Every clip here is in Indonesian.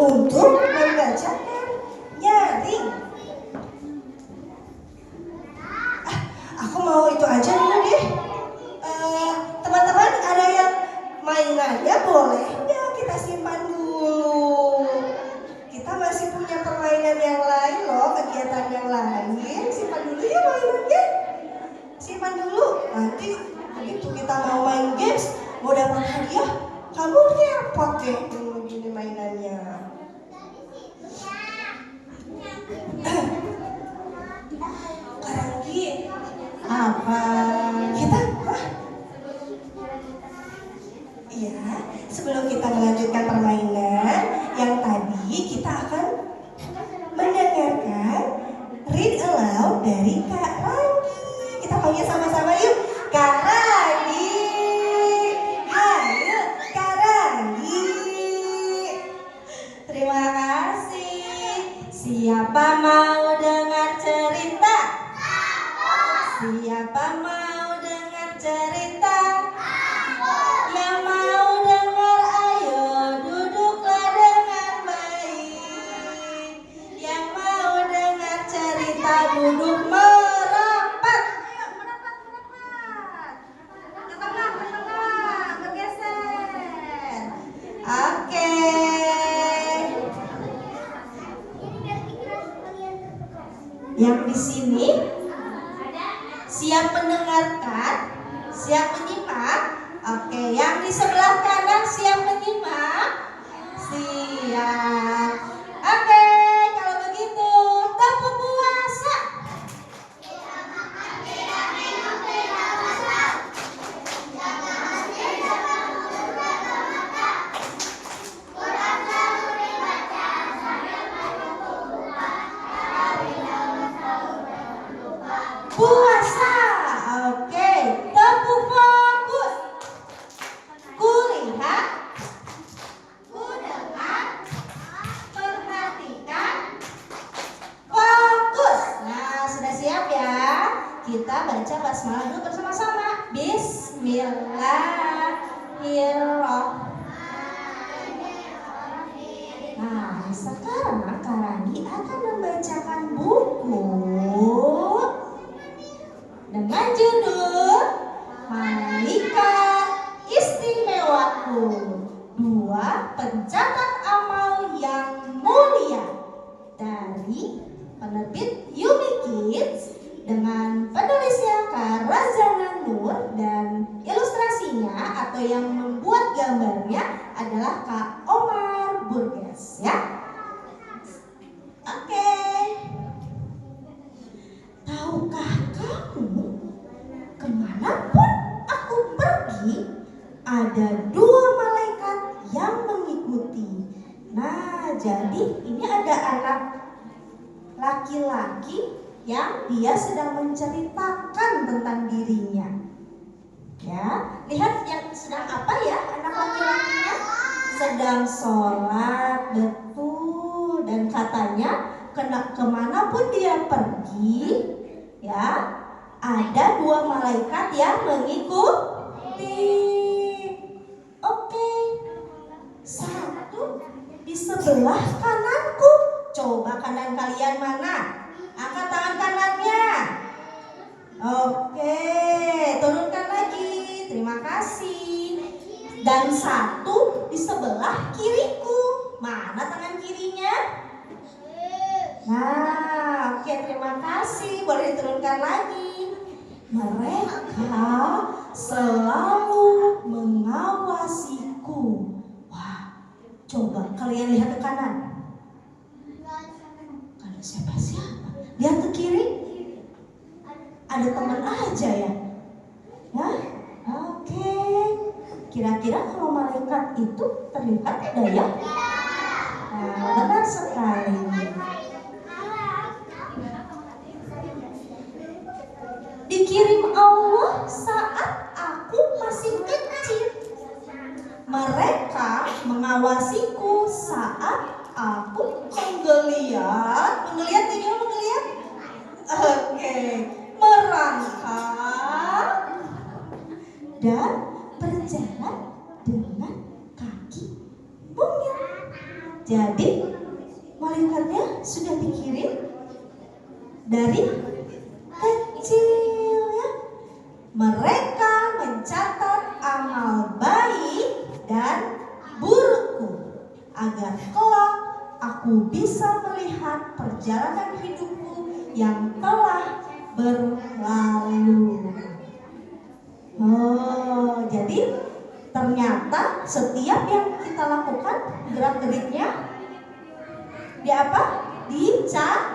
untuk membacakan nyaring. Aku mau itu aja dulu deh. Teman-teman ada yang mainannya boleh nggak kita simpan dulu? Kita masih punya permainan yang lain loh, kegiatan yang lain. Simpan dulu ya mainannya. Simpan dulu. Nanti begitu kita mau main games, mau dapat hadiah, kamu repot deh begini mainannya. Karanggi, apa? Kita iya, sebelum kita melanjutkan permainan yang tadi, kita akan mendengarkan read aloud dari Kak Ranggi. Kita panggil sama-sama yuk, Kak Ranggi. Ayo, Kak Ranggi. Terima kasih. Siapa mau dengar cerita? Siapa mau dengar cerita? Yang mau dengar ayo duduklah dengan baik. Yang mau dengar cerita duduk merapat. Ayo merapat. Ke tengah, bergeser. Oke. Yang di sini siap mendengarkan, siap menyimak. Oke, yang di sebelah kanan siap menyimak? Siap. Oke, kalau begitu tepuk puasa. Puasa. Oke, tepuk fokus. Kulihat, kudengar, perhatikan, fokus. Nah, sudah siap ya? Kita baca basmalah dulu bersama-sama. Bismillahirrahmanirrahim. Nah, sekarang Kak Ranggi akan membacakan buku dengan judul Malaikat Istimewaku, 2 pencatat amal yang mulia, dari penerbit Yumi Kids, dengan penulisnya Kak Razana Nur, dan ilustrasinya atau yang membuat gambarnya adalah Kak Omar Burges ya. Oke. Tahukah kamu, kemanapun aku pergi, ada 2 malaikat yang mengikuti. Nah, jadi ini ada anak laki-laki yang dia sedang menceritakan tentang dirinya. Ya, lihat yang sedang apa ya anak laki-lakinya? Sedang sholat, betul. Dan katanya kemanapun dia pergi, ya, ada 2 malaikat yang mengikuti. Oke. 1 di sebelah kananku. Coba kanan kalian mana? Angkat tangan kanannya. Oke, turunkan lagi. Terima kasih. Dan 1 di sebelah kiriku. Mana tangan kirinya? Nah, oke, terima kasih. Boleh diturunkan lagi. Mereka selalu mengawasiku. Wah, coba kalian lihat ke kanan. Kalau siapa-siapa. Lihat ke kiri. Ada teman aja ya. Ya, oke. Kira-kira kalau malaikat itu terlihat ada ya? Nah, benar sekali. Dikirim Allah saat aku masih kecil. Mereka mengawasiku saat aku menggeliat. Menggeliat ini menggeliat? Oke. Merangkak dan berjalan dengan kaki mungil. Jadi Jadi malaikatnya sudah dikirim dari kecil ya. Mereka mencatat amal baik dan burukku agar kelak aku bisa melihat perjalanan hidupku yang telah berlalu. Oh, jadi ternyata setiap yang kita lakukan gerak-geriknya di apa? Dicatat.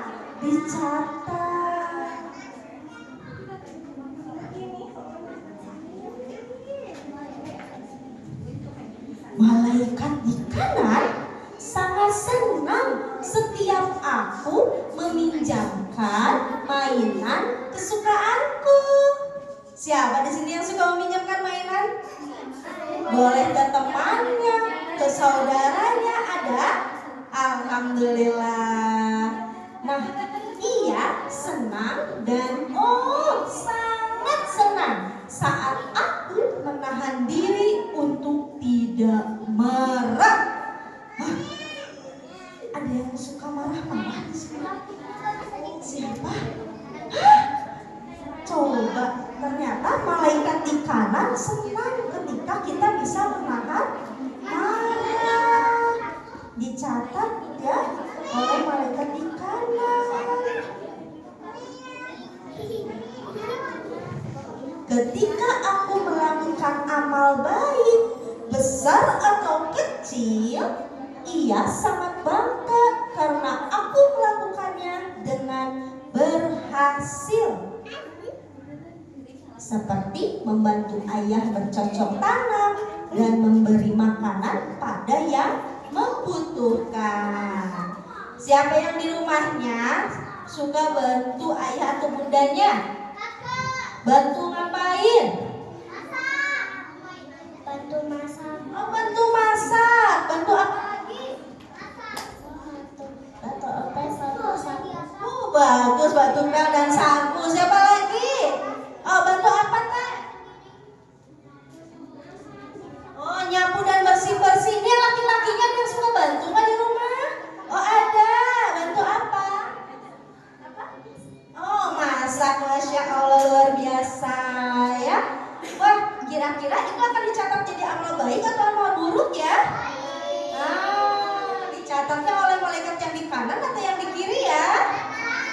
Malaikat di kanan sangat senang setiap aku meminjamkan mainan kesukaanku. Siapa di sini yang suka meminjamkan mainan? Boleh ke temannya, ke saudaranya, ada? Alhamdulillah. Nah, ia senang dan sangat senang saat aku menahan diri untuk tidak marah. Hah? Ada yang suka marah-marah di sini? Siapa? Hah? Coba, ternyata malaikat di kanan senang ketika kita bisa menahan marah. Dicatat ya oleh malaikat di kanan. Ketika aku melakukan amal baik, besar atau kecil, ia sangat bangga karena aku melakukannya dengan berhasil. Seperti membantu ayah bercocok tanam dan memberi makanan pada yang membutuhkan. Siapa yang di rumahnya suka bantu ayah atau bundanya? Bantu ngapain? Bantu masak. Oh, bantu masak. Bantu apa lagi? Bantu apa? Sapu. Oh, bagus, bantu pel dan sapu. Siapa lagi? Oh, bantu apa teh? Oh, nyapu dan bersih-bersih. Ini laki-lakinya yang suka bantu nggak di rumah? Oh, ada. Bantu apa? Oh, masak. Masya Allah, luar biasa ya. Wah, kira-kira itu akan dicatat jadi amal baik atau amal buruk ya? Dicatatnya oleh malaikat yang di kanan atau yang di kiri ya?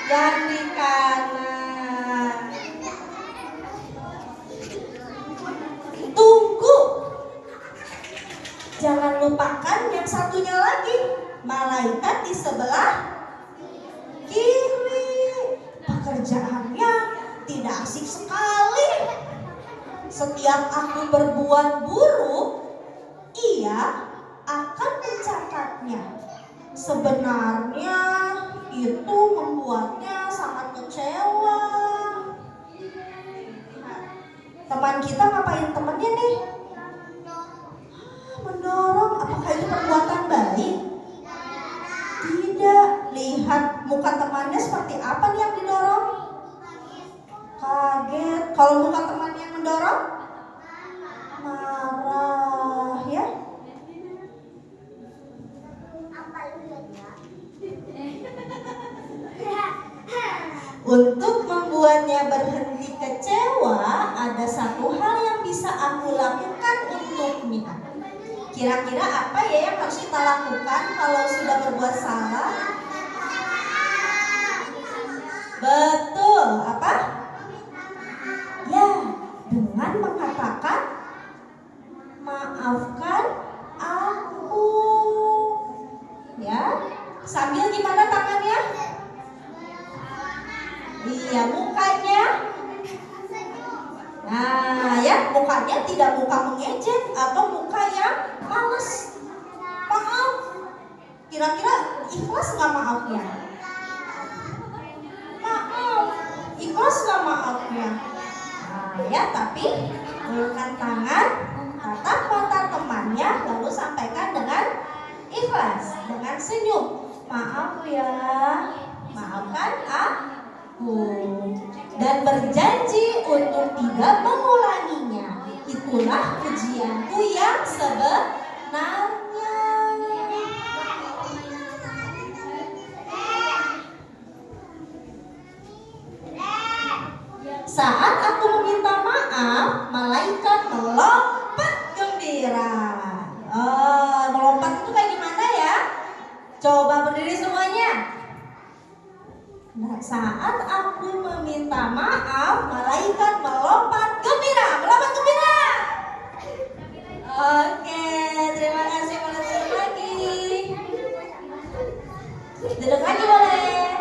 Yang di kanan. Tunggu. Jangan lupakan yang satunya lagi. Malaikat di sebelah kiri. Pekerjaannya tidak asik sekali. Setiap aku berbuat buruk, ia akan mencatatnya. Sebenarnya itu membuatnya sangat kecewa. Teman kita ngapain temannya nih? Mendorong. Apakah itu perbuatan baik? Tidak. Lihat muka temannya seperti apa nih yang didorong? Kaget. Kalau muka temannya yang mendorong? Marah ya. Untuk membuatnya berhenti kecewa, ada satu hal yang bisa aku lakukan untuknya. Kira-kira apa ya yang harus kita lakukan kalau sudah berbuat salah? Betul, apa? Ya, dengan mengatakan maafkan aku. Ya, sambil gimana tangannya? Iya, mukanya. Nah, ya, mukanya tidak muka mengejek atau muka yang males. Maaf. Kira-kira ikhlas nggak maafnya? Maaf. Ikhlas nggak maafnya? Nah, ya, tapi ulurkan tangan, tatap mata temannya, lalu sampaikan dengan ikhlas, dengan senyum. Maaf ya, maafkan aku. Dan berjanji untuk tidak mengulanginya. Itulah pujianku yang sebenarnya. Saat aku meminta maaf, malaikat melompat gembira. Melompat itu kayak gimana ya? Coba berdiri semuanya. Nah, saat aku meminta maaf, malaikat melompat gembira. Melompat gembira. Oke, terima kasih. Boleh duduk lagi. Duduk lagi boleh.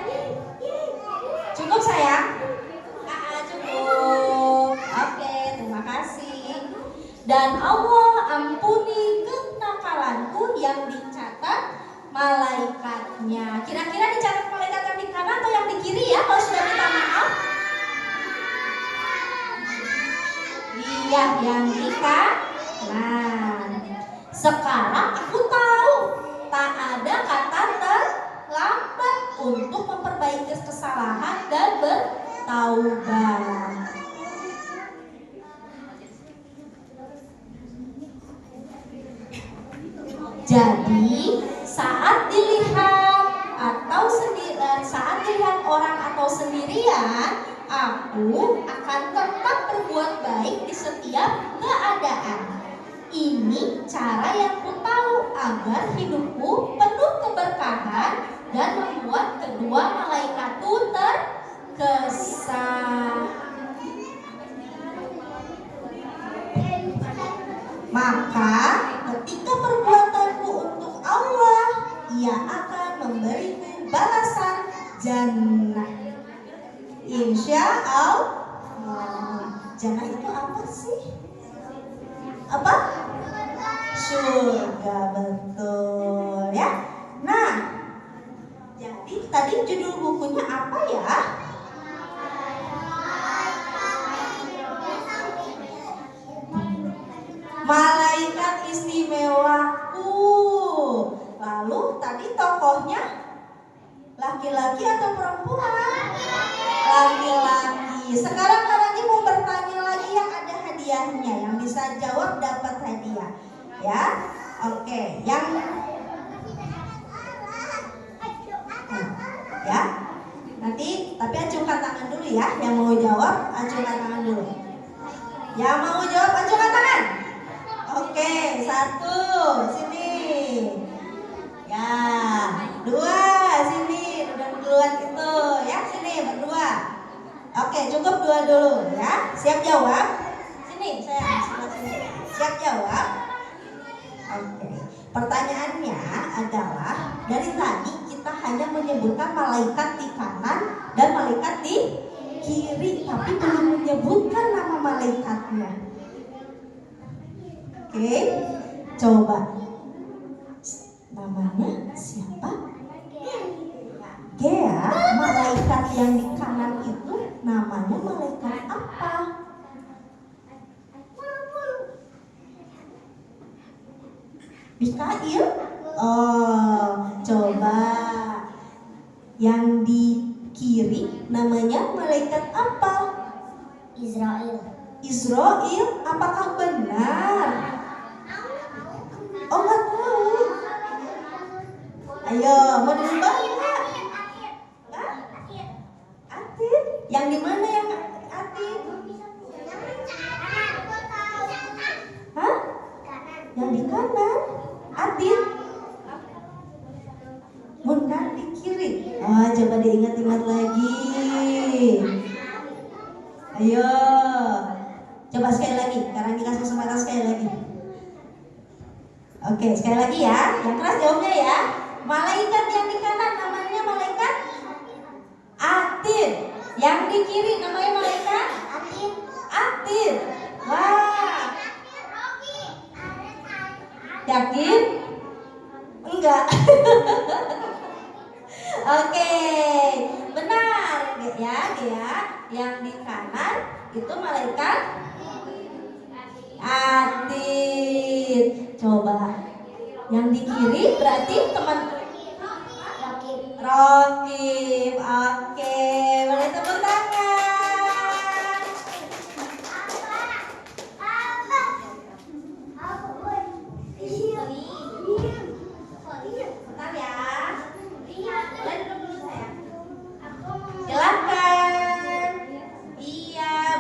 Cukup sayang? Cukup. Oke, terima kasih. Dan Allah ampuni kenakalanku yang dicatat malaikatnya. Kira-kira dicatat malaikat yang di kanan atau yang di kiri ya kalau sudah minta maaf? Iya, yang di kanan. Sekarang aku tahu tak ada kata terlambat untuk memperbaiki kesalahan dan bertaubat. Jadi saat dilihat orang atau sendirian, aku akan tetap berbuat baik di setiap keadaan. Ini cara yang ku tahu agar hidupku penuh keberkahan dan membuat kedua malaikatku terkesan. Maka ketika perbuatanku untuk Allah, Ia akan memberiku balasan jannah. Insya Allah. Jannah itu apa sih? Apa? Surga, betul ya. Nah, jadi tadi judul bukunya apa ya? Malaikat istimewaku. Lalu tadi tokohnya laki-laki atau perempuan? Laki-laki. Sekarang Kak Rani mau bertanya lagi yang ada hadiahnya. Yang bisa jawab dapat hadiah. Ya, oke. Yang ya. Nanti tapi acungkan tangan dulu ya. Yang mau jawab acungkan tangan dulu. Yang mau jawab acungkan tangan. Oke, 1 sini. Ya, 2 sini. Udah duluan itu ya, sini berdua. Oke, cukup 2 dulu ya. Siap jawab? Sini, saya sebelah sini. Siap jawab? Oke. Pertanyaannya adalah dari tadi kita hanya menyebutkan malaikat di kanan dan malaikat di kiri, tapi belum menyebutkan nama malaikatnya. Oke, coba namanya siapa? Gea, malaikat yang di kanan itu namanya malaikat apa? Mikail? Oh, coba yang di kiri namanya malaikat apa? Israel. Israel, apakah benar? Oh, nggak tahu. Ayo, mau dirubah nggak? Atin, yang di mana yang Atin? Hah? Yang di kanan? Atin? Bukan di kiri. Oh, coba diingat-ingat lagi. Ayo, coba sekali lagi. Karena dikasih kesempatan sekali lagi. Oke, sekali lagi ya. Yang keras jawabnya ya. Malaikat yang di kanan namanya malaikat Atin. Yang di kiri namanya malaikat Atin. Wah. Yakin? Enggak. Oke, benar ya, dia yang di kanan itu malaikat Atin. Coba yang di kiri berarti teman Rokib. Oke, boleh tepuk tangan. Bentar ya. Boleh duduk dulu sayang. Silakan. Iya,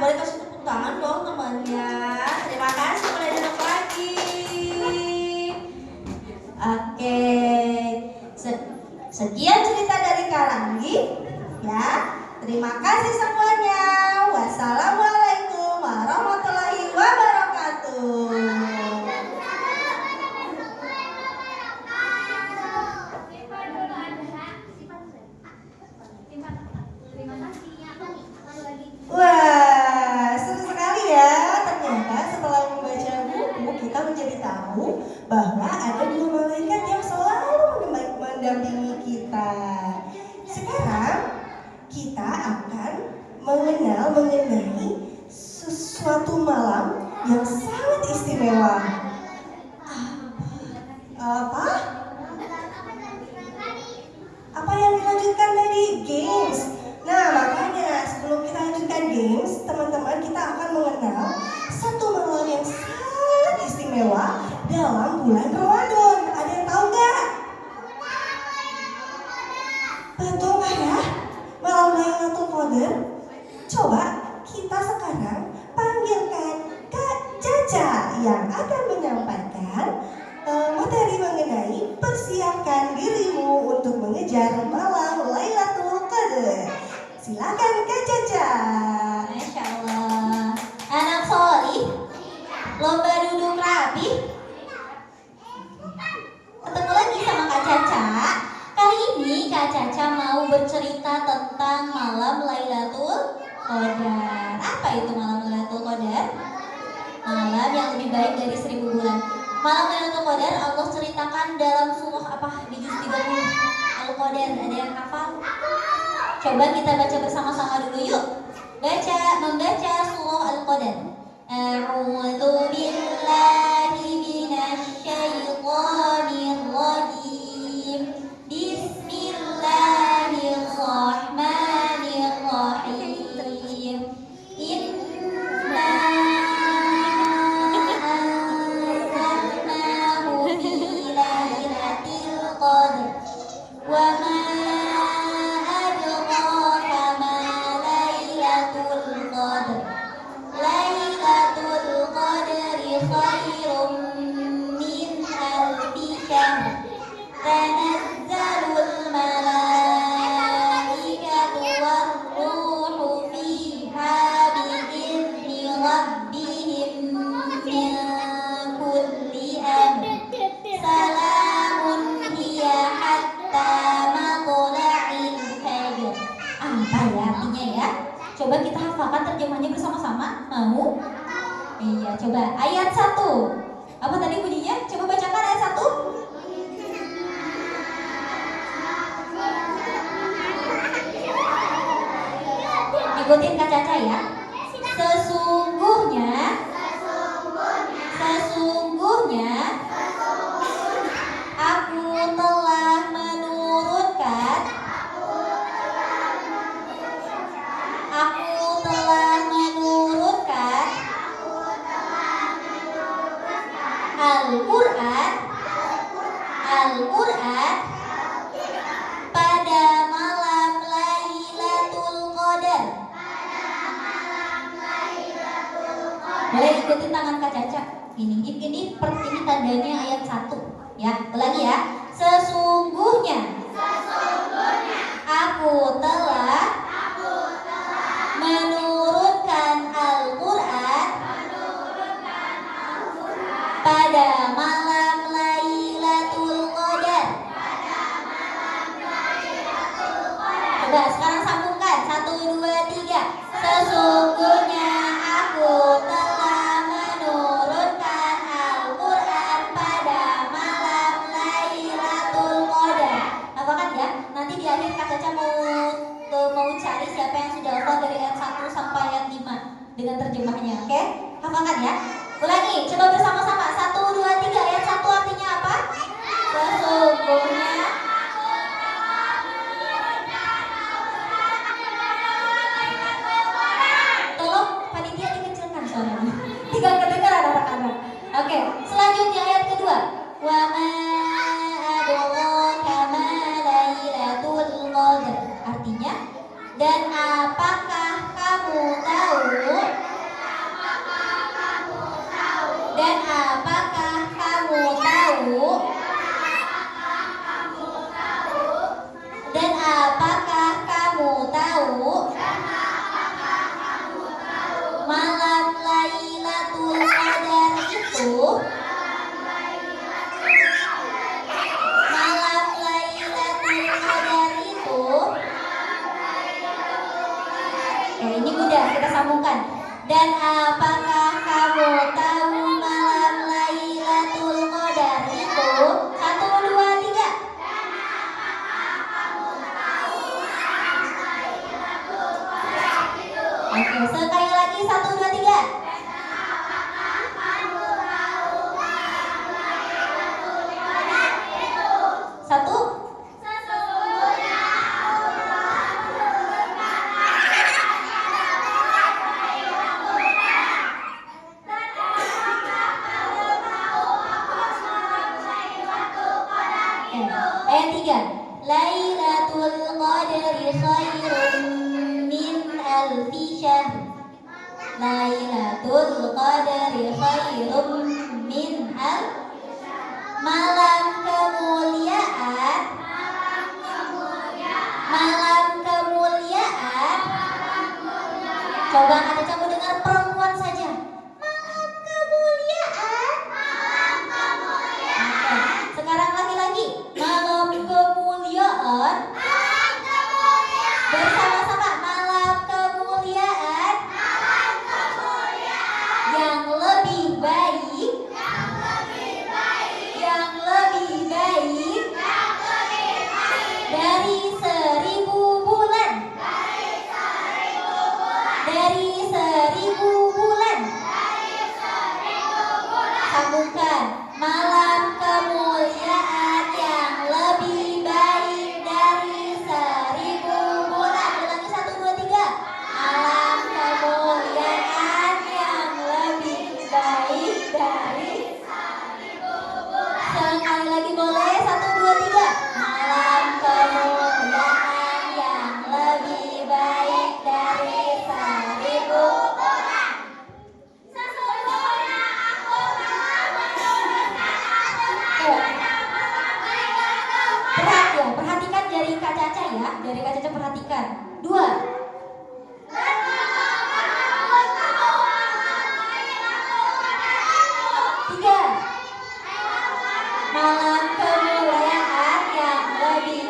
Sekian cerita dari Karanggi ya. Terima kasih semuanya. Wassalamualaikum warahmatullahi wabarakatuh. Wah, seru sekali ya. Ternyata setelah membaca buku, kita menjadi tahu bahwa ada dua malaikat yang selalu mendampingi kita. Sekarang kita akan mengenal mengenai sesuatu malam yang sangat istimewa. Apa? Apa yang dilanjutkan tadi? Games. Nah, makanya sebelum kita lanjutkan games, teman-teman, kita akan mengenal satu malam yang sangat istimewa dalam bulan Ramadan. Ada yang tahu nggak? Betul nggak ya? Malam Lailatul Qadar. Coba kita sekarang panggilkan Kak Caca yang akan menyampaikan materi mengenai persiapkan dirimu untuk mengejar malam Lailatul Qadar. Silakan Kak Caca. Masya Allah. Anak solih, lomba duduk rapi. Ketemu lagi sama Kak Caca. Kali ini Kak Caca mau bercerita tentang malam Lailatul Qadar. Apa itu malam Lailatul Qadar? Malam yang lebih baik dari 1000 bulan. Malam Lailatul Qadar Allah ceritakan dalam surah apa di juz 30 Al-Qadar. Ada yang hafal? Coba kita baca bersama-sama dulu yuk. Membaca surah Al-Qadar. A'udzu billahi minasy syaithanir rajim. Bismillahirrahmanirrahim. Inna anzalnahu fi lailatul qadr. Wa ma adraka ma lailatul qadr. Lailatul qadri khairum min alfi syahr. Tanazzalul malaikatu war-ruhu fiha bi'izni rabbihim min kulli amr. Salamun hiya hatta matla'il fajr. Apa ya artinya ya? Coba kita hafalkan terjemahnya bersama-sama. Mau? Iya, coba ayat 1. Apa tadi bunyinya? Coba bacakan ayat 1. Ikutin Kak Caca ya. Sesungguhnya aku telah menurunkan Al-Qur'an pada malam Lailatul Qadar. Boleh ikutin tangan Kak Caca. Ini tandanya ayat 1 ya. Ulangi ya. Sesungguhnya aku telah menurunkan Al-Qur'an pada malam Lailatul Qadar. Coba sekarang sambungkan. 1, 2, 3. Sesungguhnya aku telah menurunkan Al-Qur'an pada malam Lailatul Qadar. Hafalkan ya. Nanti di akhir Kak Caca mau cari siapa yang sudah hafal dari ayat 1 sampai ayat 5 dengan terjemahnya. Oke? Hafalkan ya. Ulangi, coba bersama-sama. 1, 2, 3. Ayat 1 artinya apa? Sesungguhnya tolong panitia dikecilkan suaranya. Tidak kedengaran anak-anak. Oke, selanjutnya ayat kedua. Wa ma adraka ma lailatul qadar. Artinya, dan apakah kamu tahu Dan apakah kamu tahu malam Lailatul Qadar itu? 1, 2, 3. Oke, sekali lagi 1, 2, 3. Satu. Ayat 3. Lailatul Qadri khairun min alfi syahr. Lailatul Qadri khairun min malam kemuliaan. Malam kemuliaan. Coba Kak Caca dengar perempuan saja. Malam kemuliaan. Oke, sekarang laki-laki. Malam kemuliaan. Bersama-sama malam kemuliaan. Yang lebih baik. Yang lebih baik. Dari 1000 bulan. Dari 1000 bulan. Sambungkan. Malam kemuliaan yang lebih baik dari 1000 bulan. Ulangi 1, 2, 3. Malam kemuliaan yang lebih baik dari 1000 bulan. Sekali lagi boleh. 1, 2, 3. Malam kemuliaan yang lebih baik dari 1000 bulan. Perhatikan dari Kak Caca ya. Dari Kak Caca perhatikan. 2. Tiga. Malam kemuliaan yang lebih.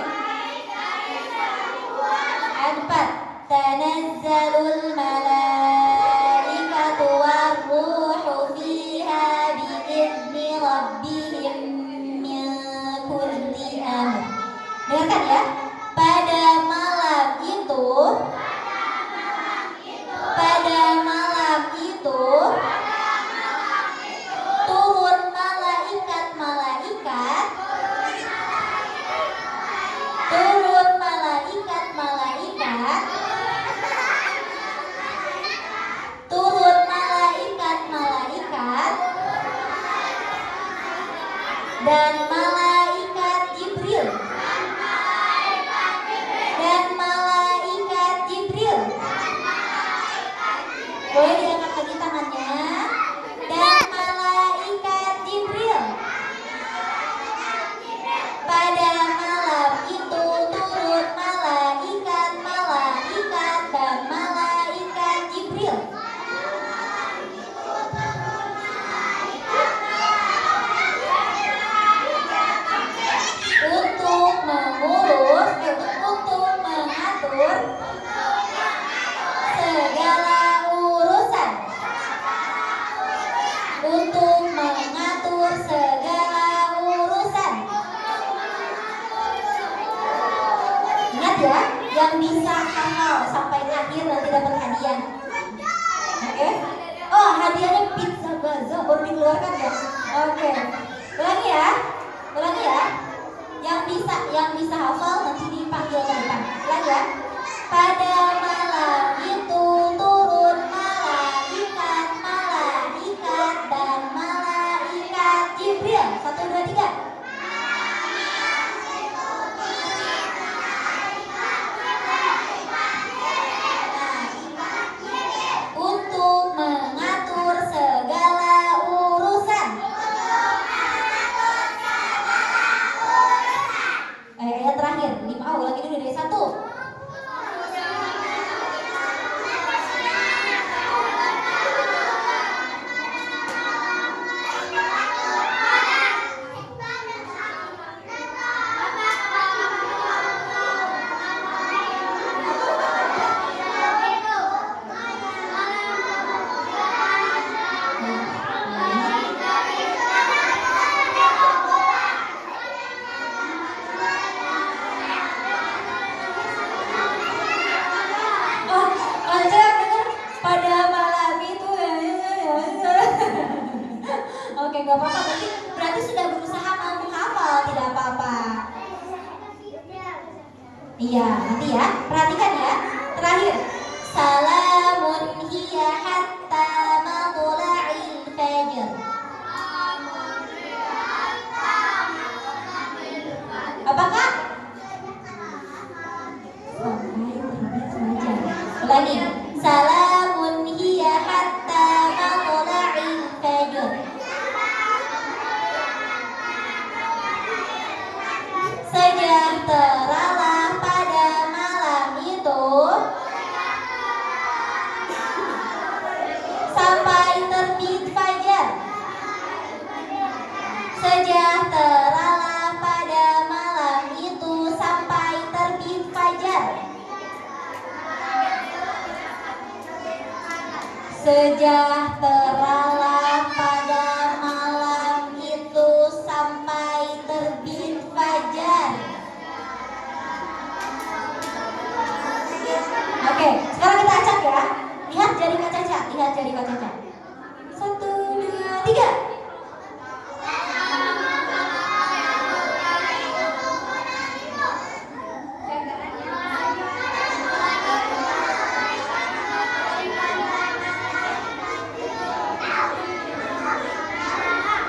Ayat 4. Tanazzalul malaikatu warruhu fiha bi'izni rabbihim min kulli amr. Dengarkan ya. Pada malam itu. Pada malam itu. Turun malaikat-malaikat. Turun malaikat-malaikat. Turun malaikat-malaikat. Dan malaikat Jibril. Dan malaikat Jibril. Boleh diangkat lagi tangannya. Dan malaikat Jibril. Pada malam itu turun malaikat-malaikat dan malaikat Jibril. Untuk mengurus, untuk mengatur segala urusan. Untuk mengatur segala urusan. Ingat ya, yang bisa hafal sampai akhir nanti dapat hadiah. Oke? Oh, hadiahnya pizza baza baru dikeluarkan ya. Oke. Ulangi ya. Ulangi ya. Yang bisa hafal nanti dipanggil ke depan. Ulangi ya. Pada malam itu turun malaikat dan malaikat Jibril. 1, 2, 3. Untuk mengatur segala urusan. Ayat terakhir 5. Ulangi dulu dari 1. Iya, nanti ya. Perhatikan ya. Terakhir. Salamun hiya hatta matla'il fajr. Apakah? Sampai terbit fajar. Ulangi. Salamun hiya hatta matla'il fajr. Sejahteralah pada malam itu sampai terbit fajar. Sejahteralah pada malam itu sampai terbit fajar. Sejahteralah pada malam itu sampai terbit fajar. Oke, sekarang kita acak ya. Lihat jari Kak Caca, lihat jari Kak Caca. 1, 2, 3.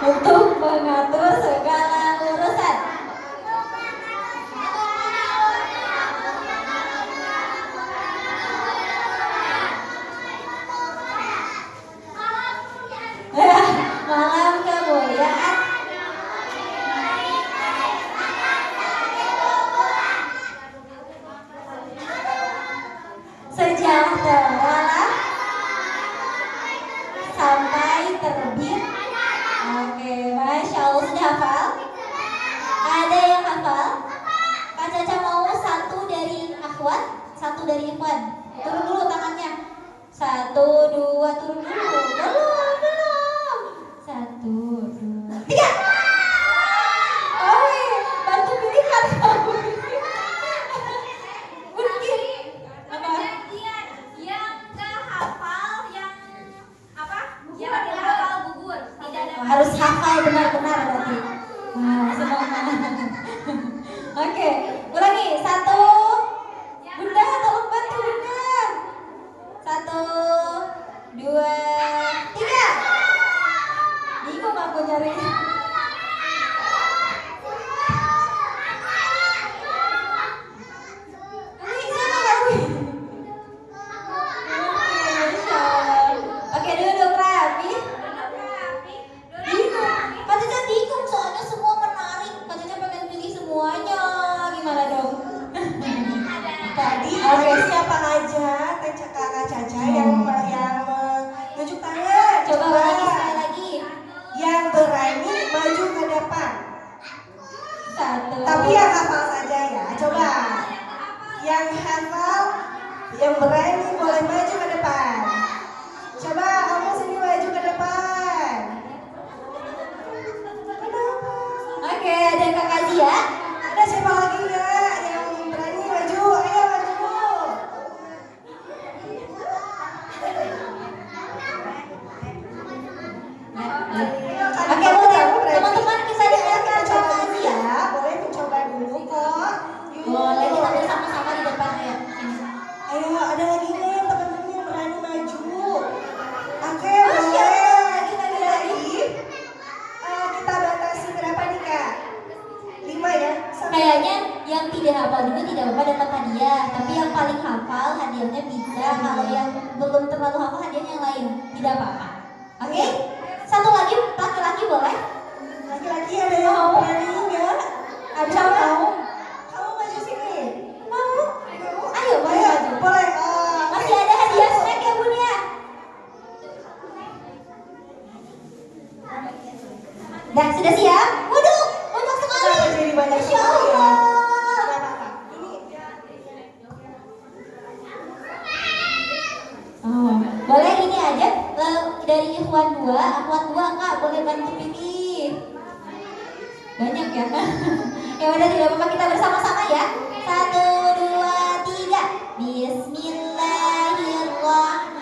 Untuk mengatur segala urusan. Malam kemuliaan. Sejahteralah sampai terbit. Oke, Masya Allah, sudah hafal? Ada yang hafal? Kak Caca mau satu dari akhwat, satu dari ikhwan. Turun dulu tangannya. 1, 2, turun dulu. Belum. 1, 2, 3. Oke, bantu pilihan kamu. Mungkin apa? Yang gak hafal, yang apa? Yang tidak hafal gugur. Tidak ada. Harus hafal benar-benar berarti. Wah, semangat. Oke, ulangi. 1. Bunda, tolong bantu Bunda. 1, 2, 3. Bingung aku nyari. Ini siapa lagi? Masya Allah. Oke, duduk rapi. Bingung. Kak Caca bingung soalnya semua menarik. Kak Caca pengen pilih semuanya. Gimana dong? Tadi Oke. siapa aja Kakak Caca yang menunjuk tangan. Coba lagi sekali lagi. Yang berani maju ke depan. 1. Tapi yang hafal saja ya. Coba. Yang hafal, yang berani boleh maju ke depan. Coba kamu sini maju ke depan. Kenapa? Oke, ada Kakak Zia. Ada siapa lagi nggak yang berani maju? Ayo maju. Oke, boleh. Teman-teman kita dengarkan Kakak Zia. Boleh mencoba dulu kok. Yuk. Boleh, kita bersama-sama di depan ya. Ayo, ada lagi nih teman-teman yang berani maju. Oke, Masya Allah, boleh. Lagi. Kita batasi berapa nih Kak? 5 ya? Kayaknya yang tidak hafal dulu tidak apa-apa dapat hadiah. Tapi yang paling hafal hadiahnya bisa. Kalau yang belum terlalu hafal hadiahnya yang lain. Tidak apa-apa. Oke? Satu lagi, laki-laki boleh? Laki-laki ada yang Mau? berani nggak? Ada Coba. mau? Kamu maju sini. Mau? Mau? Ayo, boleh Ayo, maju. boleh. Masih ada hadiah snack ya Bun ya? Dah, sudah siap? Waduh, banyak sekali. Kenapa jadi banyak Masya sekali ya? Allah. Nggak apa-apa. Ini Oh, boleh ini aja dari ikhwan 2, akhwat 2 Kak, boleh bantu pilih. Banyak ya. Ya udah tidak apa-apa, kita bersama-sama ya. 1, 2, 3. Bismillahirrahmanirrahim.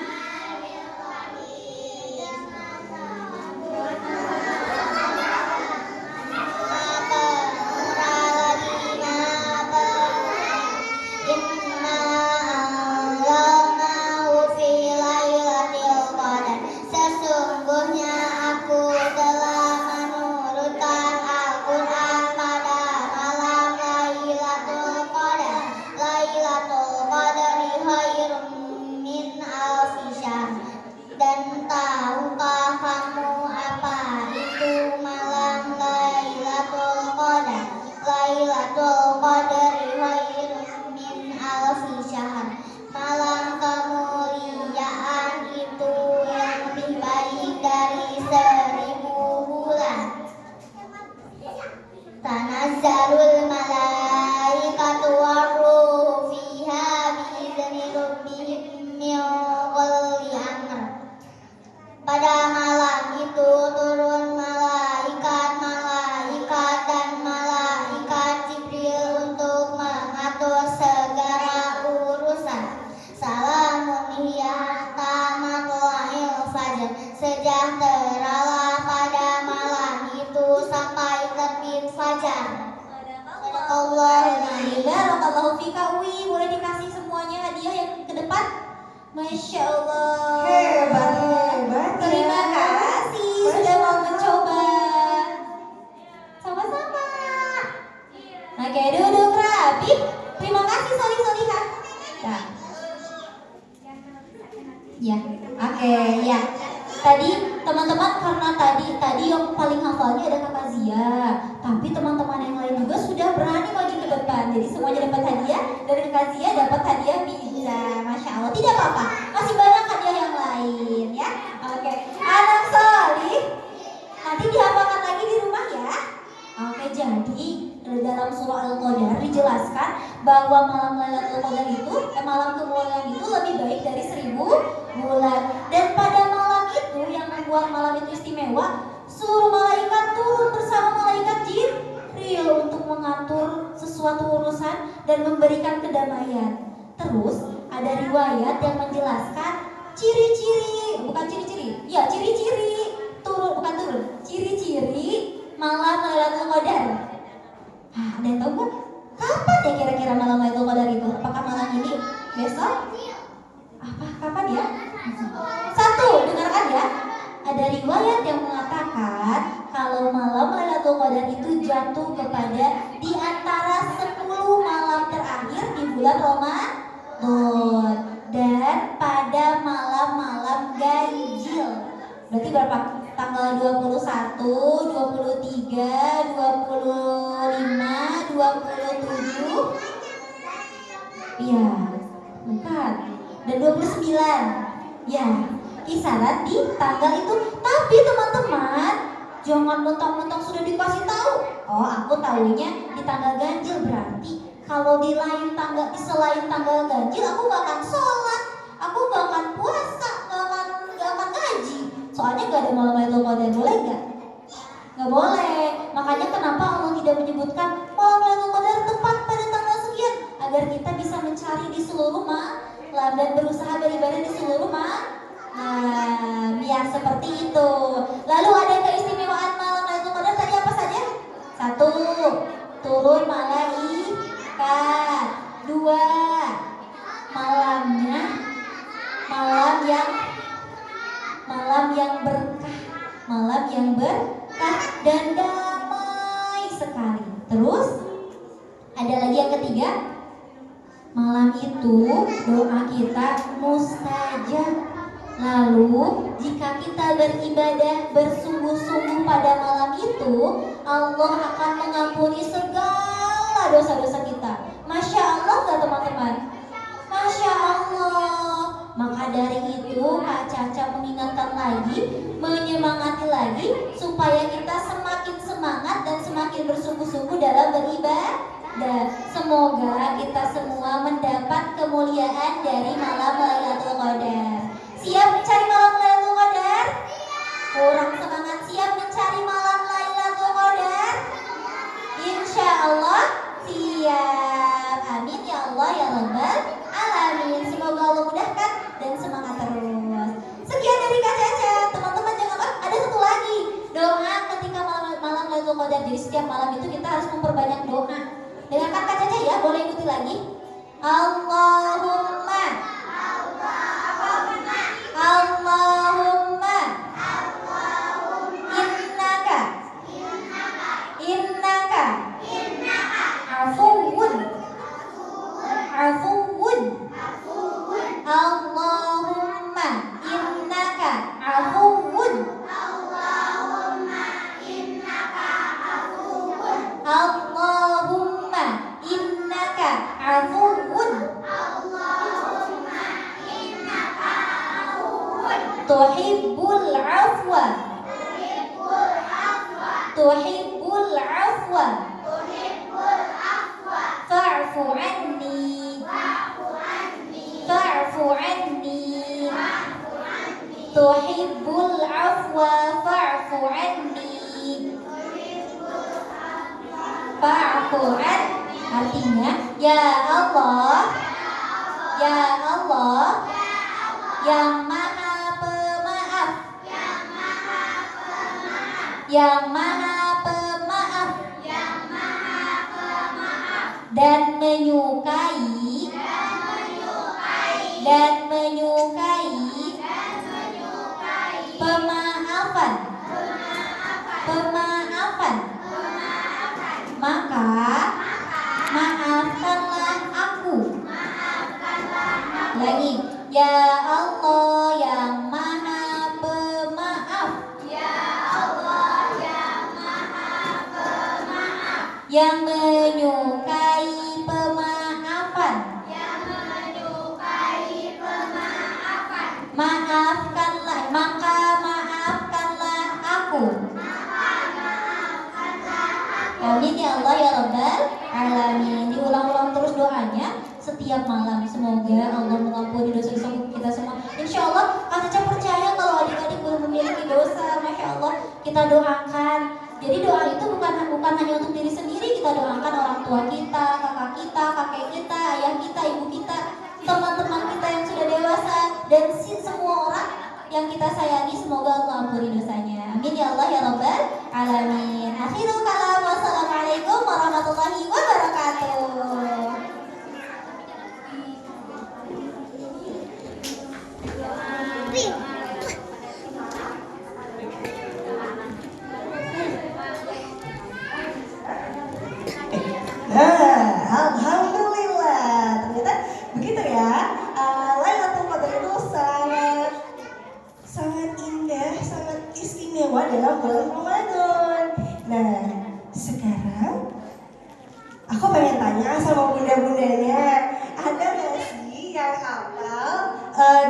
Oke Kak Uwi, boleh dikasih semuanya hadiah yang ke depan? Masya Allah. Hebat ya. Terima kasih sudah mau mencoba. Sama-sama. Oke, duduk rapi. Terima kasih Solihah. Ya, oke, ya. Tadi teman-teman karena tadi yang paling hafalnya ada Kakak Zia, tapi teman-teman yang lain juga sudah berani maju ke depan. Jadi semuanya dapat hadiah, dari Kakak Zia dapat hadiah pizza. Masya Allah, tidak apa-apa. Masih banyak hadiah yang lain ya. Oke, anak Solih nanti dihafalkan lagi di rumah ya. Oke, jadi dalam surah Al-Qadar dijelaskan bahwa malam Lailatul Qadar itu, malam kemuliaan itu lebih baik dari 1000 bulan. Dan pada malam itu yang membuat malam itu istimewa, seluruh malaikat turun bersama malaikat Jibril untuk mengatur sesuatu urusan dan memberikan kedamaian. Terus ada riwayat yang menjelaskan ciri-ciri malam Lailatul Qadar. Ada yang tahu nggak? Kapan ya kira-kira malam Lailatul Qadar itu? Apakah malam ini? Besok? Kapan ya? Satu, dengarkan ya. Ada riwayat yang mengatakan kalau malam Lailatul Qadar itu jatuh kepada di antara 10 malam terakhir di bulan Ramadan dan pada malam-malam ganjil. Berarti berapa? Tanggal 21, 23, 25, 27. Iya, 4 dan 29. Ya, kisaran di tanggal itu. Tapi teman-teman, jangan mentang-mentang sudah dikasih tahu. Oh, aku tahunya di tanggal ganjil. Berarti kalau di lain tanggal, selain tanggal ganjil, aku gak akan sholat, aku gak akan puasa, gak akan ngaji. Soalnya gak ada malam Lailatul Qadar, boleh gak? Gak boleh. Makanya kenapa Allah tidak menyebutkan malam Lailatul Qadar tepat pada tanggal sekian, agar kita bisa mencari di seluruh malam dan berusaha beribadah di seluruh malam. Ya, seperti itu. Lalu ada keistimewaan malam Lailatul Qadar tadi apa saja? 1, turun malaikat. 2, malamnya malam yang berkah dan damai sekali. Terus ada lagi yang ketiga, malam itu doa kita mustajab. Lalu jika kita beribadah bersungguh-sungguh pada malam itu, Allah akan mengampuni segala dosa-dosa kita. Masya Allah gak teman-teman? Masya Allah. Maka dari itu Kak Caca mengingatkan lagi, menyemangati lagi supaya kita semakin semangat dan semakin bersungguh-sungguh dalam beribadah. Semoga kita semua mendapat kemuliaan dari malam Lailatul Qadar. Siap mencari malam Lailatul Qadar? Kurang semangat siap mencari malam Lailatul Qadar? Insya Allah siap. Amin ya Allah ya Rabbal Alamin. Semoga Allah mudahkan dan semangat terus. Sekian dari Kak Caca. Teman-teman jangan lupa ada satu lagi doa ketika malam Lailatul Qadar. Jadi setiap malam itu kita harus memperbanyak doa. Dengarkan Kak Caca ya, boleh ikuti lagi. Allahumma innaka afuwun Allahumma innaka afuwun Allahumma innaka afuwun tuhibbul afwa fa'fu anni tuhibbul afwa fa'fu anni. Fa'fu an artinya ya Allah yang maha pemaaf, dan menyukai pemaafan. Maka maafkanlah aku. Lagi, ya Allah yang Maha Pemaaf. Yang menyukai pemaafan. Maka maafkanlah aku. Amin ya Allah ya Rabbal Alamin. Diulang-ulang terus doanya setiap malam. Semoga Allah mengampuni dosa-dosa kita semua. Insya Allah Kak Caca percaya kalau adik-adik belum memiliki dosa. Masya Allah kita doakan. Jadi doa itu bukan hanya untuk diri sendiri. Kita doakan orang tua kita, kakak kita, kakek kita, ayah kita, ibu kita, teman-teman kita yang sudah dewasa, dan semua orang yang kita sayangi. Semoga Allah ampuni dosanya. Amin ya Allah ya Rabbal Alamin. Akhirul kalam. Wassalamualaikum warahmatullahi wabarakatuh. Alhamdulillah. Ternyata begitu ya. Lailatul Qadar itu sangat indah, sangat istimewa dalam bulan Ramadan. Nah, sekarang aku pengen tanya sama bunda-bundanya, ada nggak sih yang hafal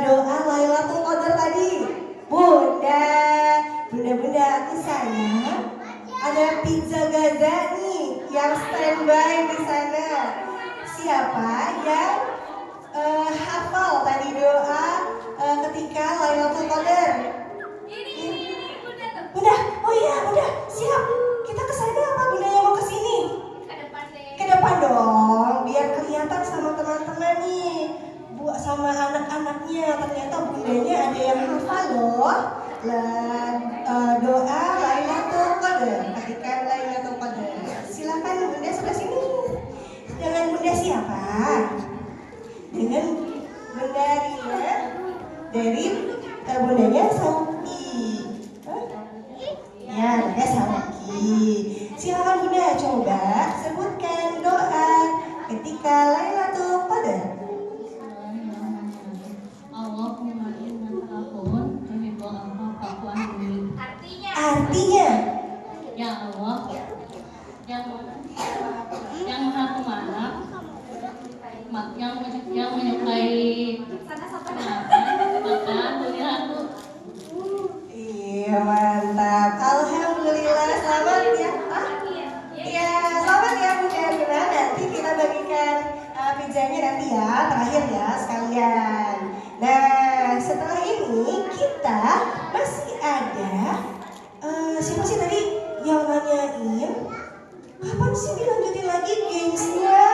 doa Lailatul Qadar tadi? Bunda, aku sayang. Ada pizza Gaza nih yang standby di sana. Siapa yang hafal tadi doa ketika Lailatul Qadar? Ini Bunda tuh. Bunda, oh iya Bunda, siap. Kita ke sana apa bundanya mau ke sini? Ke depan deh. Ke depan dong, biar kelihatan sama teman-teman nih. Buat sama anak-anaknya, ternyata bundanya ada yang hafal loh. Doa Lailatul Qadar, ketika Lailatul Qadar. Silakan Bunda sebelah sini. Dengan Bunda siapa? Dengan Bunda Rina dari bundanya Sauki. Ya, namanya Sauki. Silakan Bunda coba sebutkan doa ketika Lailatul Qadar. Allahumma innaka afuwun tuhibbul afwa fa'fu anni. Artinya Ya Allah, yang Maha Pemaaf, yang menyukai kemaafan, maka ampunilah aku. iya mantap. Alhamdulillah, selamat ya. Iya, selamat ya Bunda Rina. Nanti kita bagikan pizzanya nanti ya, terakhir ya sekalian. Nah, setelah ini kita masih ada siapa sih tadi yang nanyain kapan sih dilanjutin lagi gamesnya?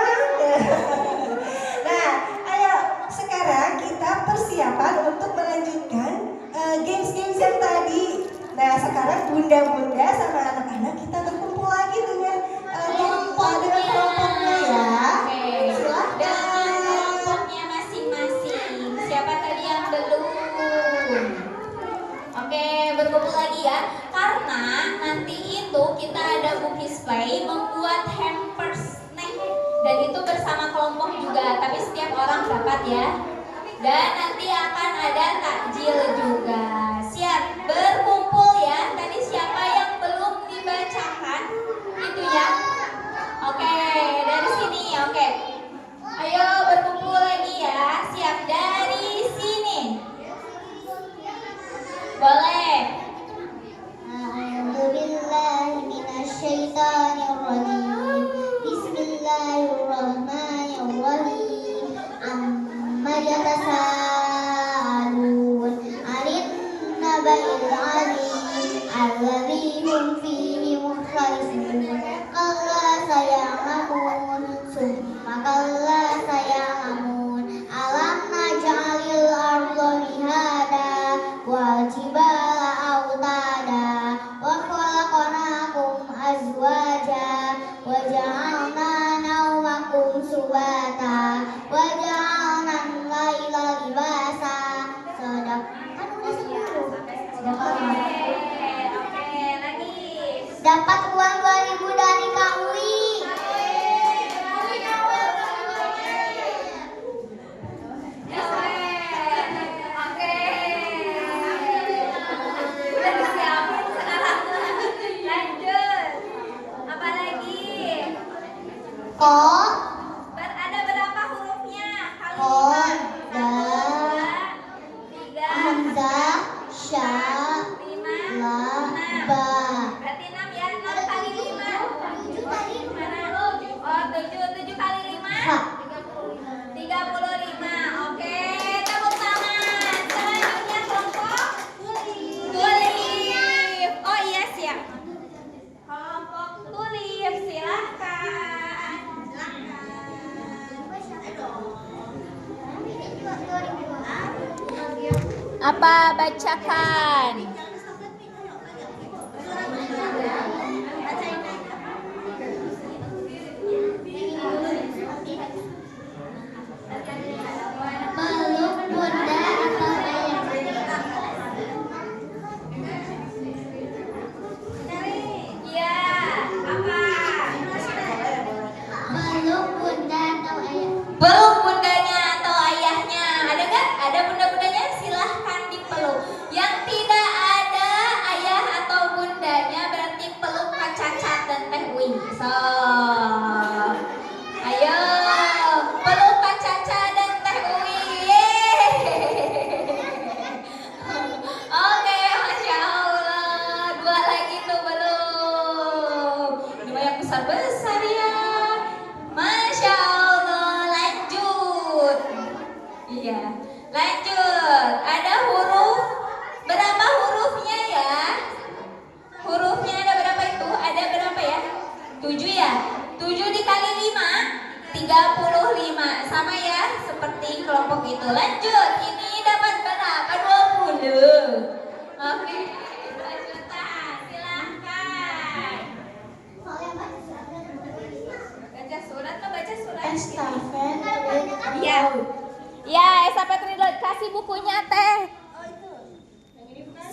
Nah, ayo sekarang kita persiapan untuk melanjutkan games-games yang tadi. Nah, sekarang bunda-bunda sama anak-anak kita berkumpul lagi dengan kelompoknya ya. Oke. Silakan. Dengan kelompoknya masing-masing. Siapa tadi yang belum? Oke, berkumpul lagi ya. Karena nanti itu kita ada Bukisplay membuat hampers nih. Dan itu bersama kelompok juga, tapi setiap orang dapat ya. Dan nanti akan ada takjil juga. Siap berkumpul ya. Tadi siapa yang belum dibacakan? Itu ya. Oke, dari sini. Oke. Ayo berkumpul lagi ya. Siap dari sini. Boleh. A'udzubillahi minasyaitonirrajim. Bismillahirrahmanirrahim. Amma yatasaalun 'anil naba'il 'azim alladzi hum fihi mukhtalisun. Kalla saya'lamun, summa kalla saya'lamun. Alam naj'alil arda mihada wal jibala autada wa khalaqnakum azwaja wa ja'alna nawmakum subata wa ja'alna al-laila libasa. Sedap. Kan udah 10. Oke, lagi. Dapat uang 2.000 dari Kak Uli. Oke. Udah disiapin sekarang. Lanjut. Apa lagi? Ko, Ada berapa hurufnya? Ko, Dal. Da, 1, 2, 3, Hamzah, Sya, 5, La, 6. Ba. Berarti 6 ya, 6 kali 5. Mana? Oh, 7 kali 5. Ha. 35. Oke, tepuk tangan. Selanjutnya kelompok tulip. Oh iya siap. Kelompok tulip silahkan. Apa bacakan? Peluk bunda atau ayah. Iya, apa? Peluk bunda atau ayah. Peluk bundanya atau ayahnya. Ada kan? Ada bunda-bundanya? Silahkan dipeluk. Yang tidak ada ayah atau bundanya berarti peluk Kak Caca dan Teh Wing. So, ayo peluk Kak Caca dan Teh Wing. Oke, Masya Allah. 2 lagi tuh belum. Ini yang besar-besar ya. Masya Allah, lanjut. Iya, lanjut. Ada huruf, berapa hurufnya ya? Hurufnya ada berapa itu? Ada berapa ya? 7 ya? 7 dikali 5, 35. Sama ya, seperti kelompok itu. Lanjut, ini dapat berapa? 20. Oke, lanjutan, silahkan. Baca surat atau baca surat? Estafet. Iya. Ya, estafet reload. Kasih bukunya Teh.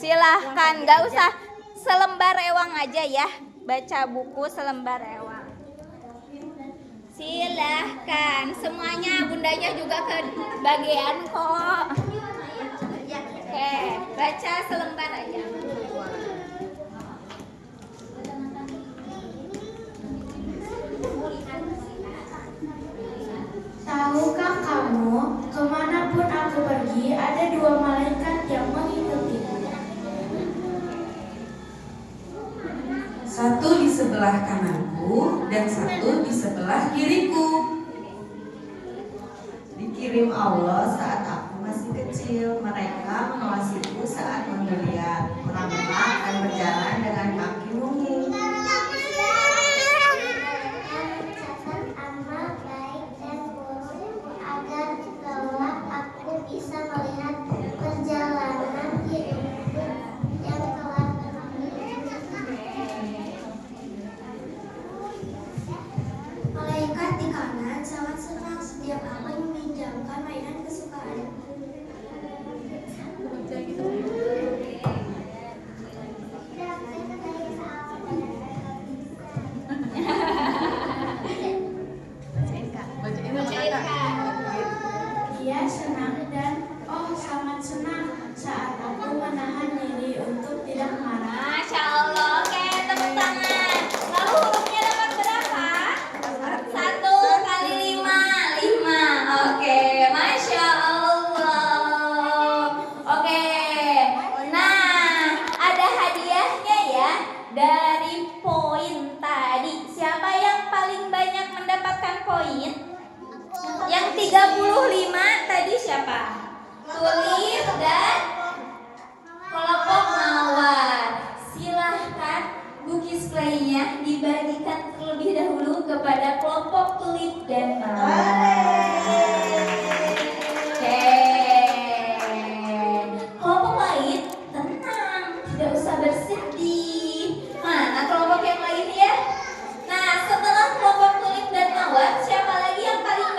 Silahkan, nggak usah selembar ewang aja ya. Baca buku selembar ewang. Silahkan, semuanya bundanya juga kebagian kok. Oke, baca selembar aja. Tahukah kamu, kemanapun aku pergi, ada 2 malaikat yang mengikutiku. Satu di sebelah kananku dan satu di sebelah kiriku. Dikirim Allah saat aku masih kecil. Mereka mengawasiku saat menggeliat, merangkak dan berjalan dengan kaki nungging. Catat amal baik dan buruk agar kelak aku bisa melihat perjalanan hidupku yang telah malaikat di kanan sangat senang setiap aku meminjamkan mainan kesukaan. Dia senang dan sangat senang saat aku menahan diri untuk tidak marah. Masya Allah, oke tepuk tangan. Lalu hurufnya dapat berapa? 1 kali 5, 5. Oke, Masya Allah. Oke, nah ada hadiahnya ya dari poin tadi. Siapa yang paling banyak mendapatkan poin? Yang 35 tadi siapa? Tulip dan kelompok mawar. Silahkan bukis playnya dibagikan terlebih dahulu kepada kelompok tulip dan mawar. Oke. Kelompok lain tenang, tidak usah bersedih. Mana kelompok yang lain ya? Nah, setelah kelompok tulip dan mawar, siapa lagi yang paling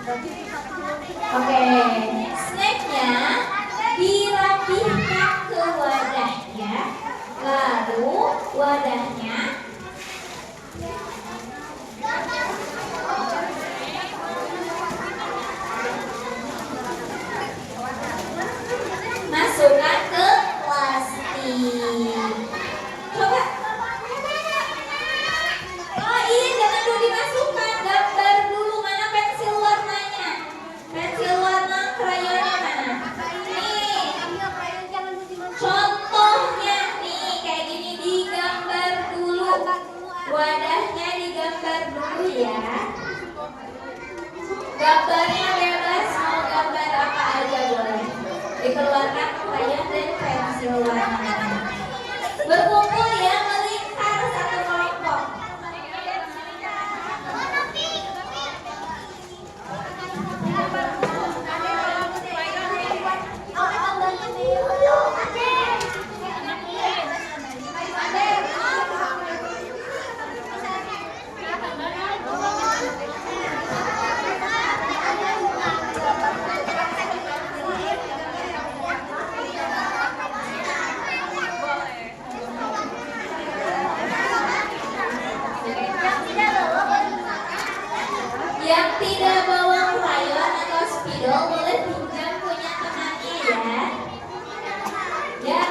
Oke, snacknya dirapihkan ke wadahnya, lalu wadahnya masukkan ke plastik. Coba. Oh iya, jangan dulu dimasukkan, gambar dulu mana pensil warnanya. Pensil warna krayonnya mana? Nih. Contohnya nih kayak gini, digambar dulu. Wadahnya digambar dulu ya. Gambarnya bebas, mau gambar apa aja boleh. Dikeluarkan krayon dan pensil warnanya. Berkumpul ya, melingkar satu kelompok. Yang tidak bawa krayon atau spidol boleh pinjam punya temannya ya. Ya,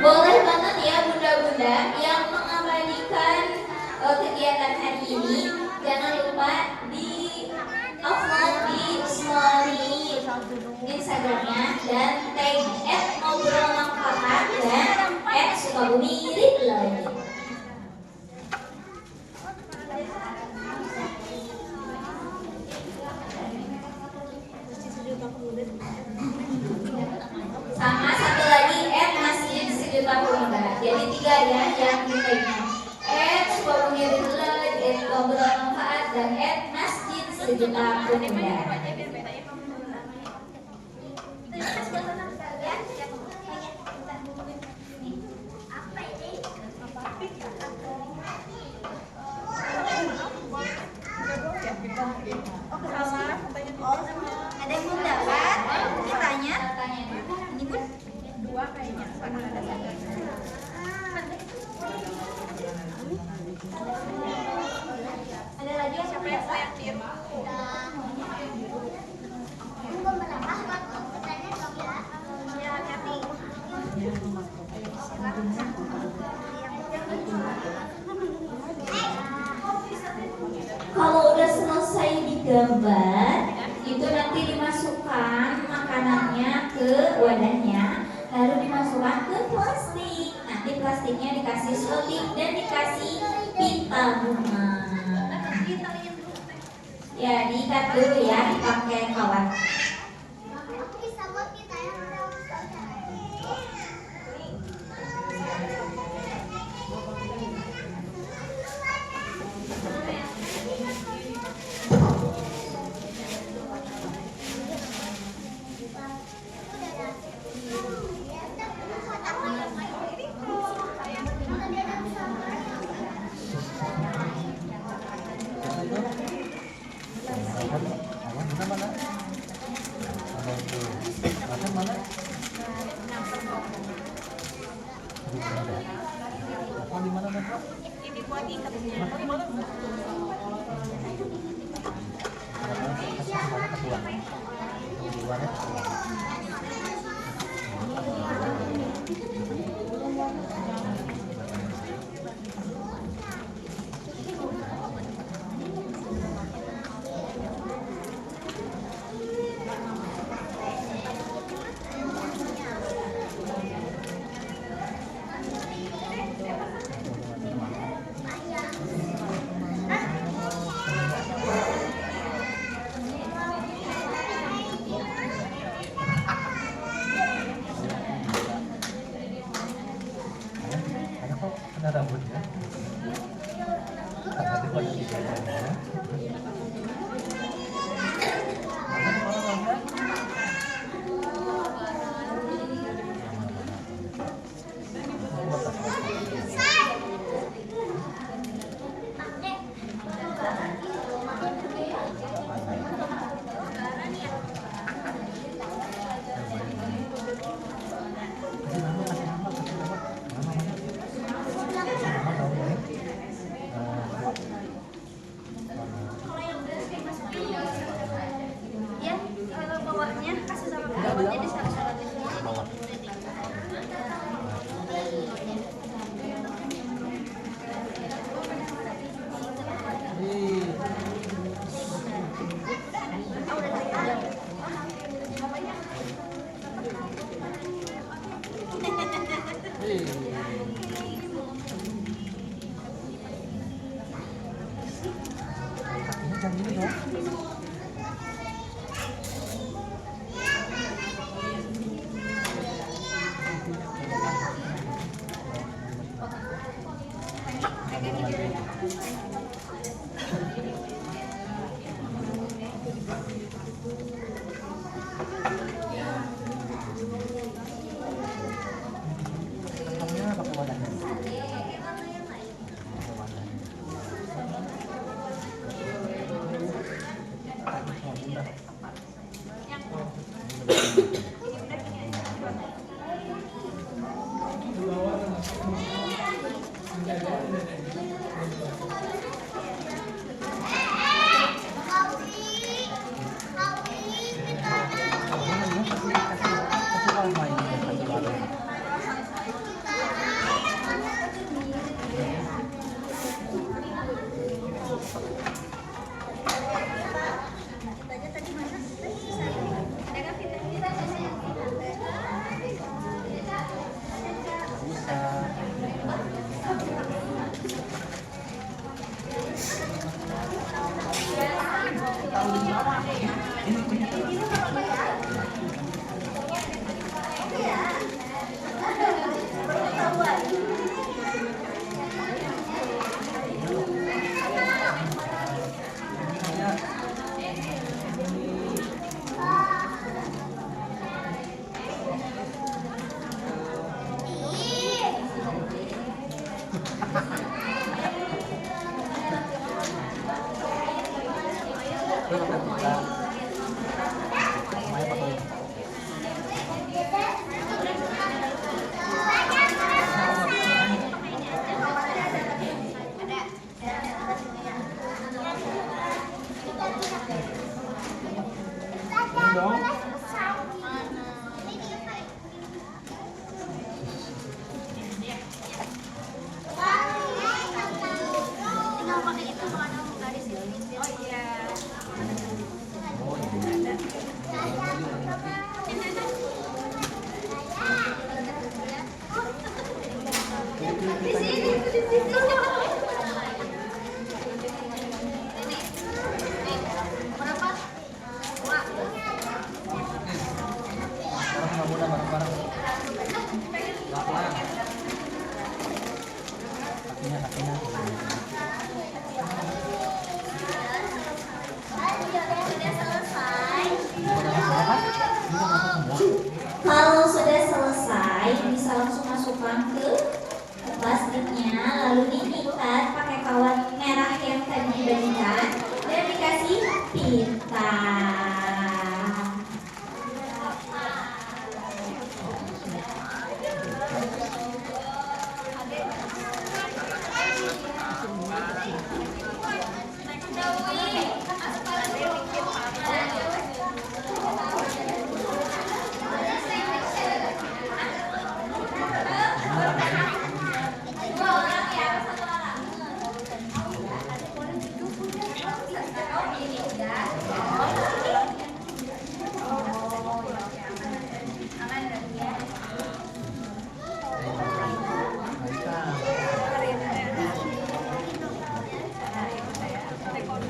boleh banget ya bunda-bunda yang mengabadikan kegiatan hari ini. Jangan lupa di upload di story Instagramnya dan tag @ngobrol64 dan @sukabumi read lagi. Sama satu lagi @masjid sejuta pemuda. Jadi 3 ya yang ditanya. @sukabumi read lagi, @ngobrol manfaat dan @masjid sejuta pemuda. Ada yang belum dapat? Ditanya. Ini pun ada lagi yang siapa yang selektif? Kalau udah selesai digambar, itu nanti dimasukkan makanannya ke wadahnya, lalu dimasukkan ke plastik. Nanti plastiknya dikasih selotip dan dikasih pita bunga. Ya, diikat dulu ya, pakai kawat. Di luarnya Ya, kalau bawahnya kasih sama bawahnya di sana. Kalau sudah selesai, bisa langsung masukkan ke plastiknya, lalu diikat pakai kawat merah yang tadi dibagikan dan dikasih pita.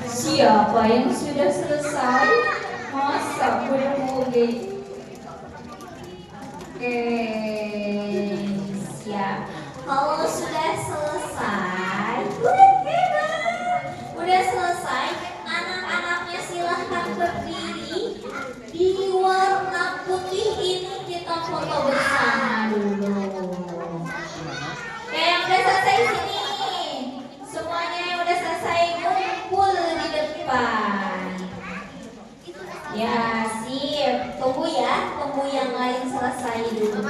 Siapa yang sudah selesai? Masak bermugi. Oke, siap. Kalau sudah selesai, udah foto bersama dulu. Yang udah selesai sini. Semuanya yang udah selesai kumpul di depan. Ya, sip. Tunggu ya, tunggu yang lain selesai dulu.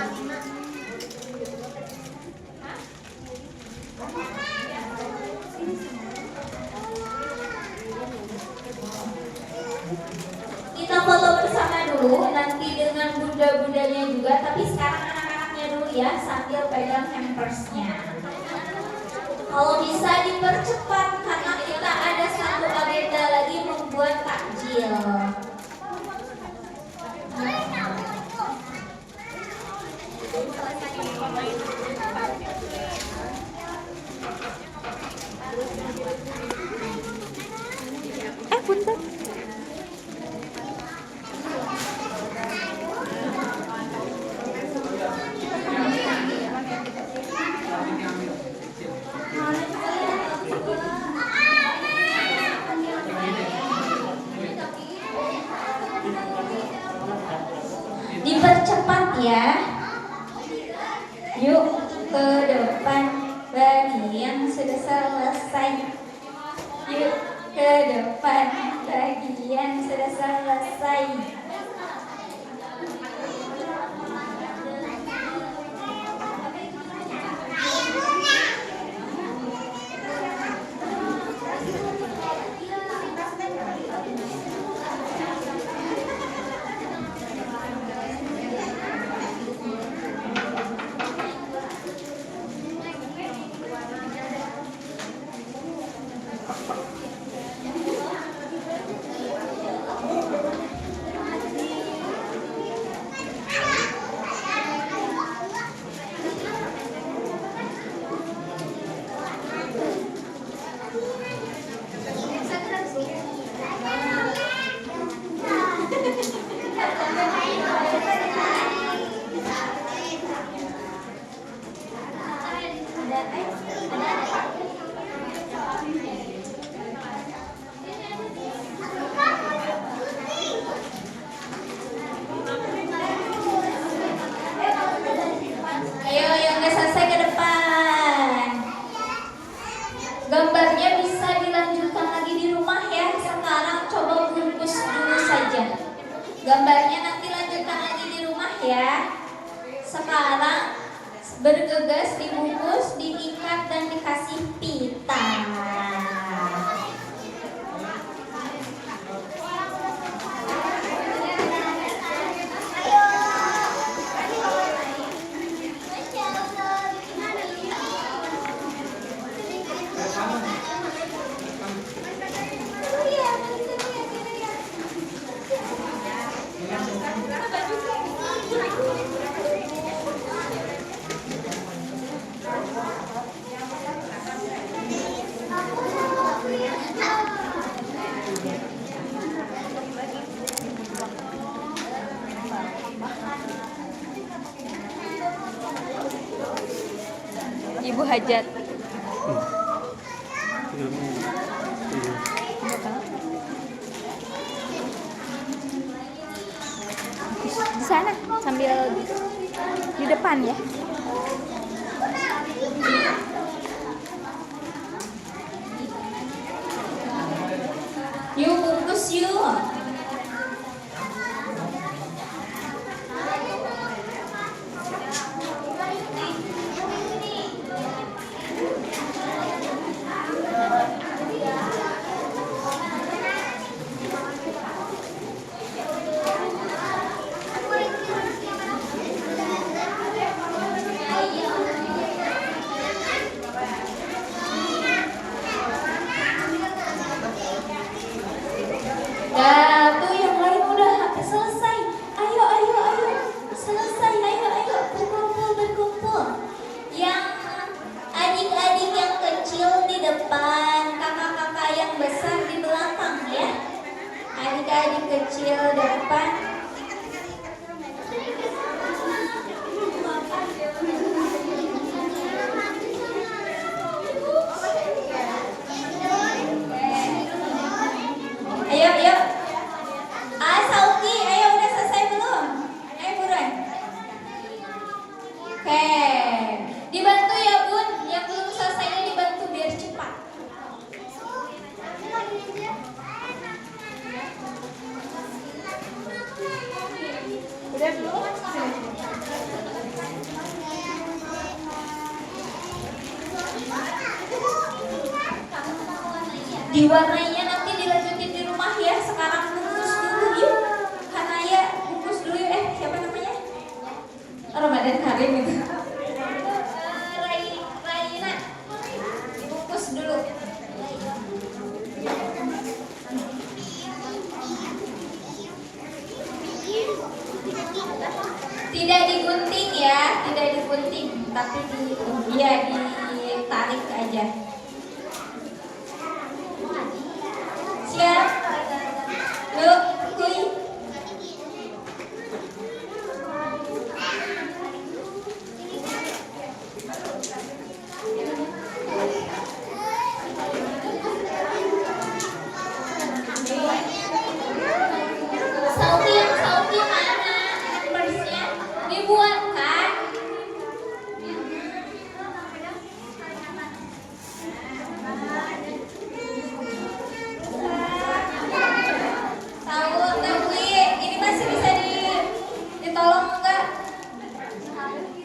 Kita foto bersama dulu, nanti dengan bunda-bundanya juga. Tapi sekarang anak-anaknya dulu ya, sambil pegang hampersnya. Kalau bisa dipercepat karena kita ada satu agenda lagi membuat takjil. Punten. Dipercepat ya. Yuk ke depan bagi yang sudah selesai. Yuk ke depan bagi yang sudah selesai. Ayo yang udah selesai ke depan. Gambarnya bisa dilanjutkan lagi di rumah ya. Sekarang coba bungkus dulu saja. Gambarnya nanti lanjutkan lagi di rumah ya. Sekarang bergegas dibungkus, diikat dan dikasih pita. Ibu hajat. Di sana sambil di depan ya. Yuk bungkus yuk. Dan Diwarnainya nanti dilanjutin di rumah ya. Sekarang bungkus dulu yuk. Hanaya bungkus dulu yuk. Siapa namanya? Ramadan Karim itu. Raina dibungkus dulu. Tidak digunting ya, tidak digunting, tapi ditarik aja. Siap? Yuk, kuy. Sauki mana? Persnya dibuat kan? Ini masih bisa ditolong enggak?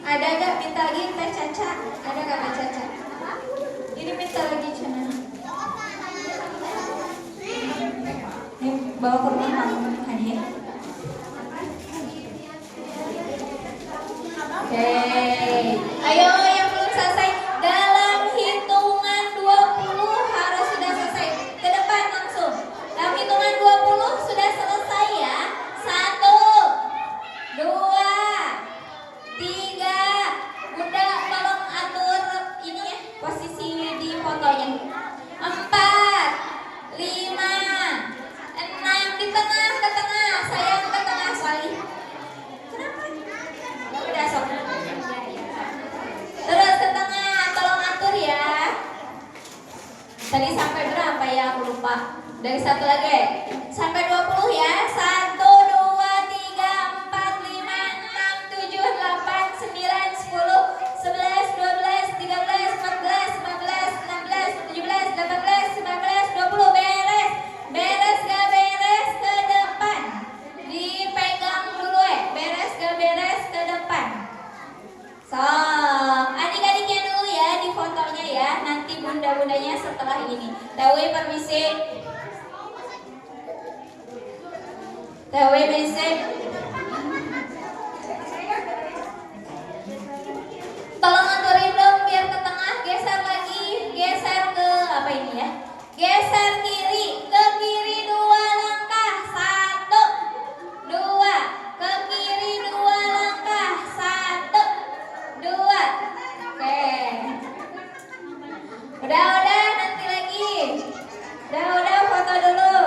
Ada enggak minta lagi Teh Caca? Ada enggak Teh Caca? Ini minta lagi Cina. Ini bawa ke rumah kamu hadiah. Oke. Ayo yang belum selesai dalam hitungan 20 harus sudah selesai. Ke depan langsung. Dalam hitungan 20 sudah selesai ya. 1 2 3. Bunda tolong atur ini ya, posisi di fotonya. 4 5 6 di tengah, ke tengah. Sayang ke tengah Salih. Kenapa? Udah sok. Terus ke tengah, tolong atur ya. Tadi sampai berapa ya? Aku lupa. Dari satu lagi. Sampai 20 ya. 1 2 3 4 5 6 7 8 9 10 11 12 13 14 15 16 17 18 19 20. Beres. Beres gak beres ke depan. Dipegang dulu beres gak beres ke depan. So, adik-adiknya dulu ya di fotonya ya. Nanti bunda-bundanya setelah ini. Tewi permisi. Tewi permisi. Tolong aturin dong biar ke tengah. Geser lagi. Geser ke apa ini ya? Geser kiri. Ke kiri 2 langkah. 1 2. Ke kiri 2 langkah. 1 2. Oke. Udah nanti lagi. Udah foto dulu.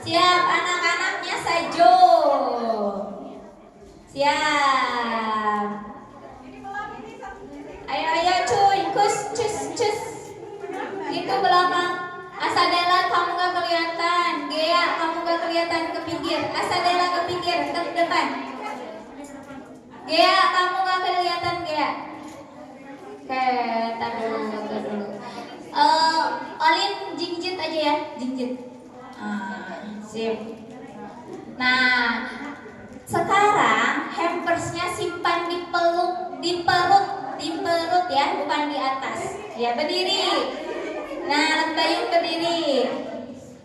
Siap anak-anaknya sajo. Siap. Ayo cuy, cus. Itu belakang. Asadela kamu gak kelihatan. Gea kamu gak kelihatan ke pinggir. Asadela ke pinggir, ke depan. Gea kamu gak kelihatan Gea. Oke, tar dulu. Olin jingjit aja ya, jingjit. Sip. Nah, sekarang hampersnya simpan di perut ya, bukan di atas. Ya berdiri. Nah, Bayung berdiri.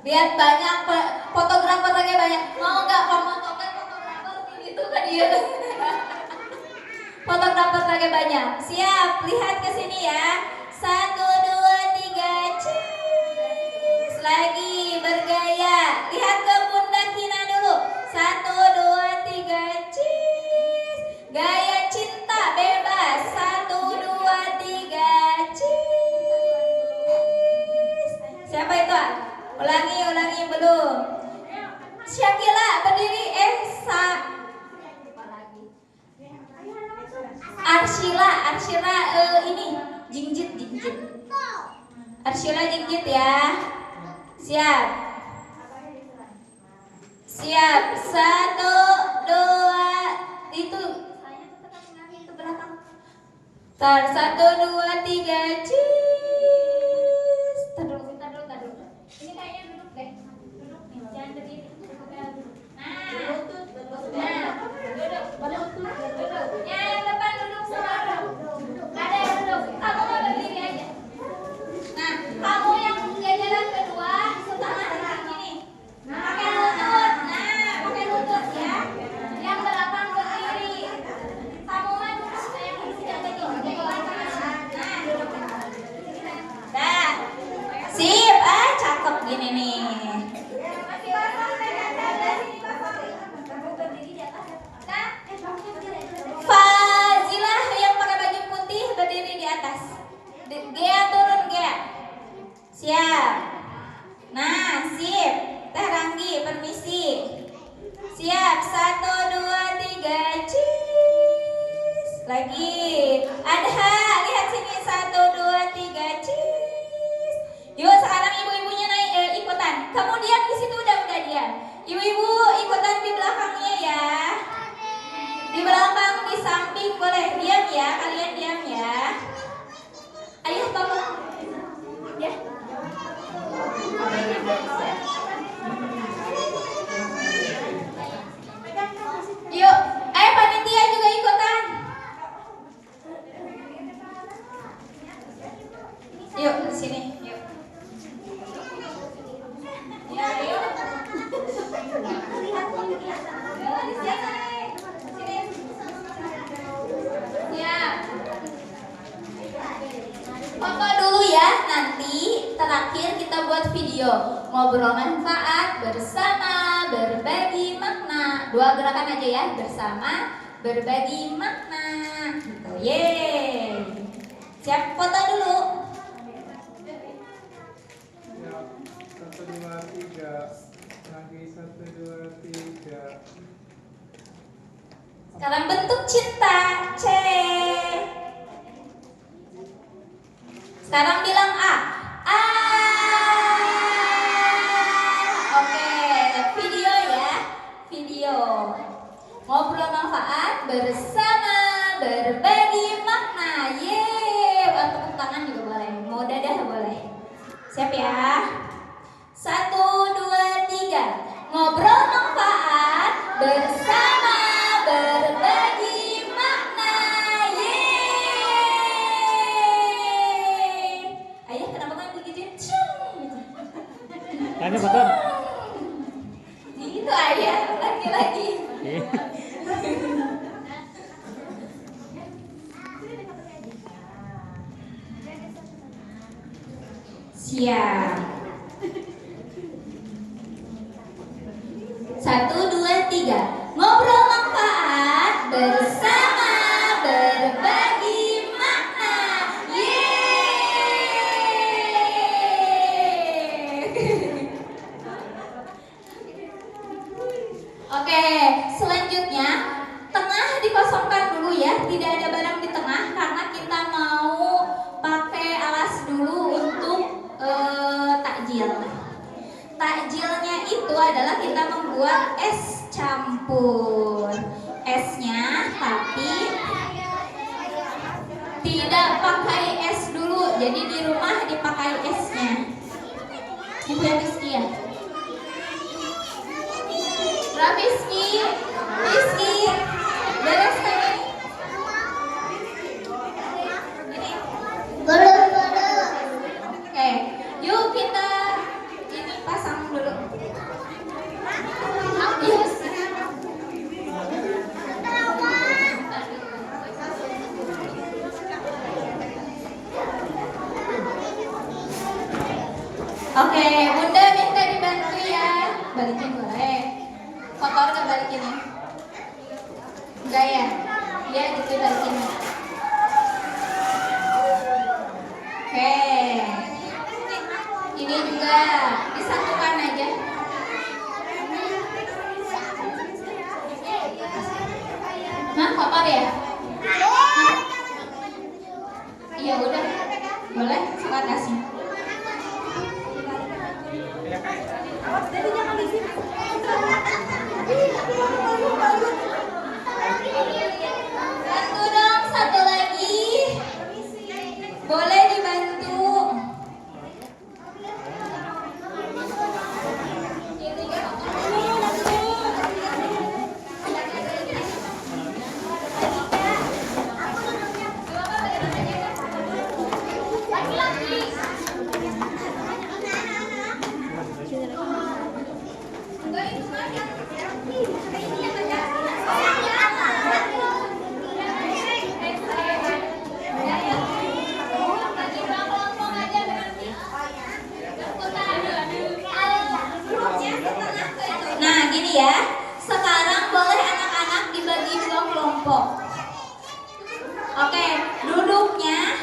Lihat banyak fotografer lagi banyak. Mau nggak fotografer itu kan dia. Fotografer lagi banyak. Siap, lihat ke sini ya. 1 2 3 cheese. Lagi bergaya. Lihat ke Bunda Kina dulu. 1 2 3 cheese. Gaya cinta bebas. 1 2 3 cheese. Siapa itu? Ulangi belum. Syakila berdiri. Arsyila ini jingjit. Arsyila jingjit ya. Siap. 1 2 itu belakang. 1 2 3 cheese. Tar dulu. Ini kayaknya duduk deh. Jangan berdiri. Nah, Lagi. Adha, lihat sini 1, 2, 3. Cheese. Yuk sekarang ibu-ibunya naik ikutan. Kamu diam di situ udah diam. Ibu-ibu ikutan di belakangnya ya. Di belakang, di samping boleh diam ya. Kalian diam ya. Ayo tolong. Ya. Yuk, ayo panitia juga ikutan. Yuk, di sini, yuk. Ya, yuk. Ya. Foto dulu ya, nanti terakhir kita buat video ngobrol manfaat bersama berbagi makna. 2 gerakan aja ya, bersama berbagi makna. Gitu. Yeay. Siap foto dulu. 1, 2, 3. Lagi 1, 2, 3. Sekarang bentuk cinta. C. Sekarang bilang A. A. Oke, video ya. Video. Ngobrol manfaat bersama berbagi makna. Yeay. Tepuk tangan juga boleh. Mau dadah boleh. Siap ya. 1, 2, 3. Ngobrol manfaat bersama berbagi makna. Yeay. Ayah kenapa kan digituin? Tanya betul. Gitu ayah, lagi-lagi. Siap. 1, 2, 3. Ngobrol manfaat bersama berbagi makna. Yeay. Oke, selanjutnya tengah dikosongkan dulu ya. Tidak ada barang di tengah karena kita mau pakai alas dulu untuk takjil. Takjilnya itu adalah kita membuat es campur. Esnya tapi tidak pakai es dulu. Jadi di rumah dipakai esnya. Ibu ya Rizky ya. Rizky, Rizky, bereskan ini. Oke, yuk kita ini pasang dulu. Yes. Oke, Bunda minta dibantu ya. Balikin boleh. Kotor nggak balikinnya? Enggak ya? Ya gitu balikin. Oke. Ini juga disatukan aja. Nah, kotor ya? Iya udah. Boleh, suka kasih. Bantu dong, satu lagi. Boleh dibantu. Nah gini ya, sekarang boleh anak-anak dibagi 2 kelompok. Oke, duduknya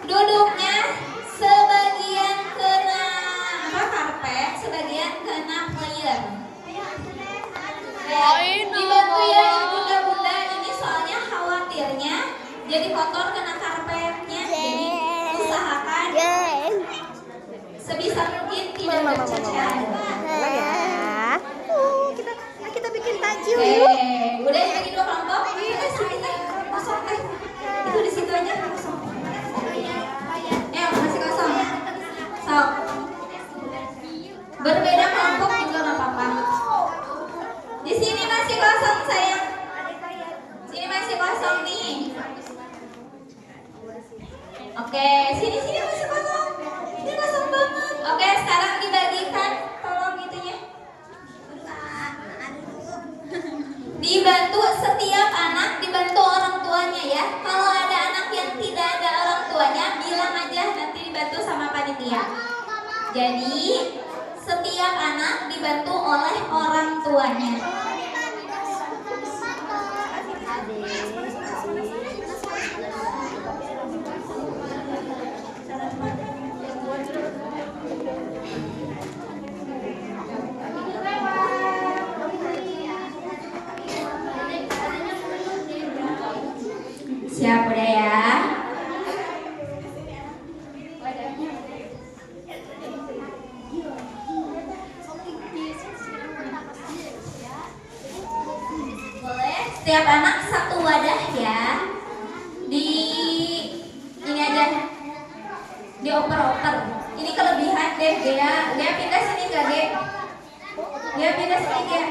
duduknya sebagian kena karpet, sebagian kena player. Ya, dibantu ya bunda-bunda, ini jadi kotor kena karpetnya. Jadi usahakan sebisa mungkin tidak bercacar. Kita bikin takjil Oke, yuk. udah bagi 2 kelompok. Sini kosong teh. Itu di situ aja kosong. Masih kosong. Sok. Berbeda kelompok juga nggak apa-apa. Di sini masih kosong sayang. Sini masih kosong nih. Oke, sini masih kosong. Ini kosong banget. Oke, sekarang dibagikan. Tolong itunya. Dibantu setiap anak, dibantu orang tuanya ya. Kalau ada anak yang tidak ada orang tuanya, bilang aja nanti dibantu sama panitia. Jadi setiap anak dibantu oleh orang tuanya. Siap udah ya. Boleh setiap anak satu wadah ya. Di ini aja. Dioper-oper. Ini kelebihan deh dia pindah sini gak Ge? Dia pindah sini Ge.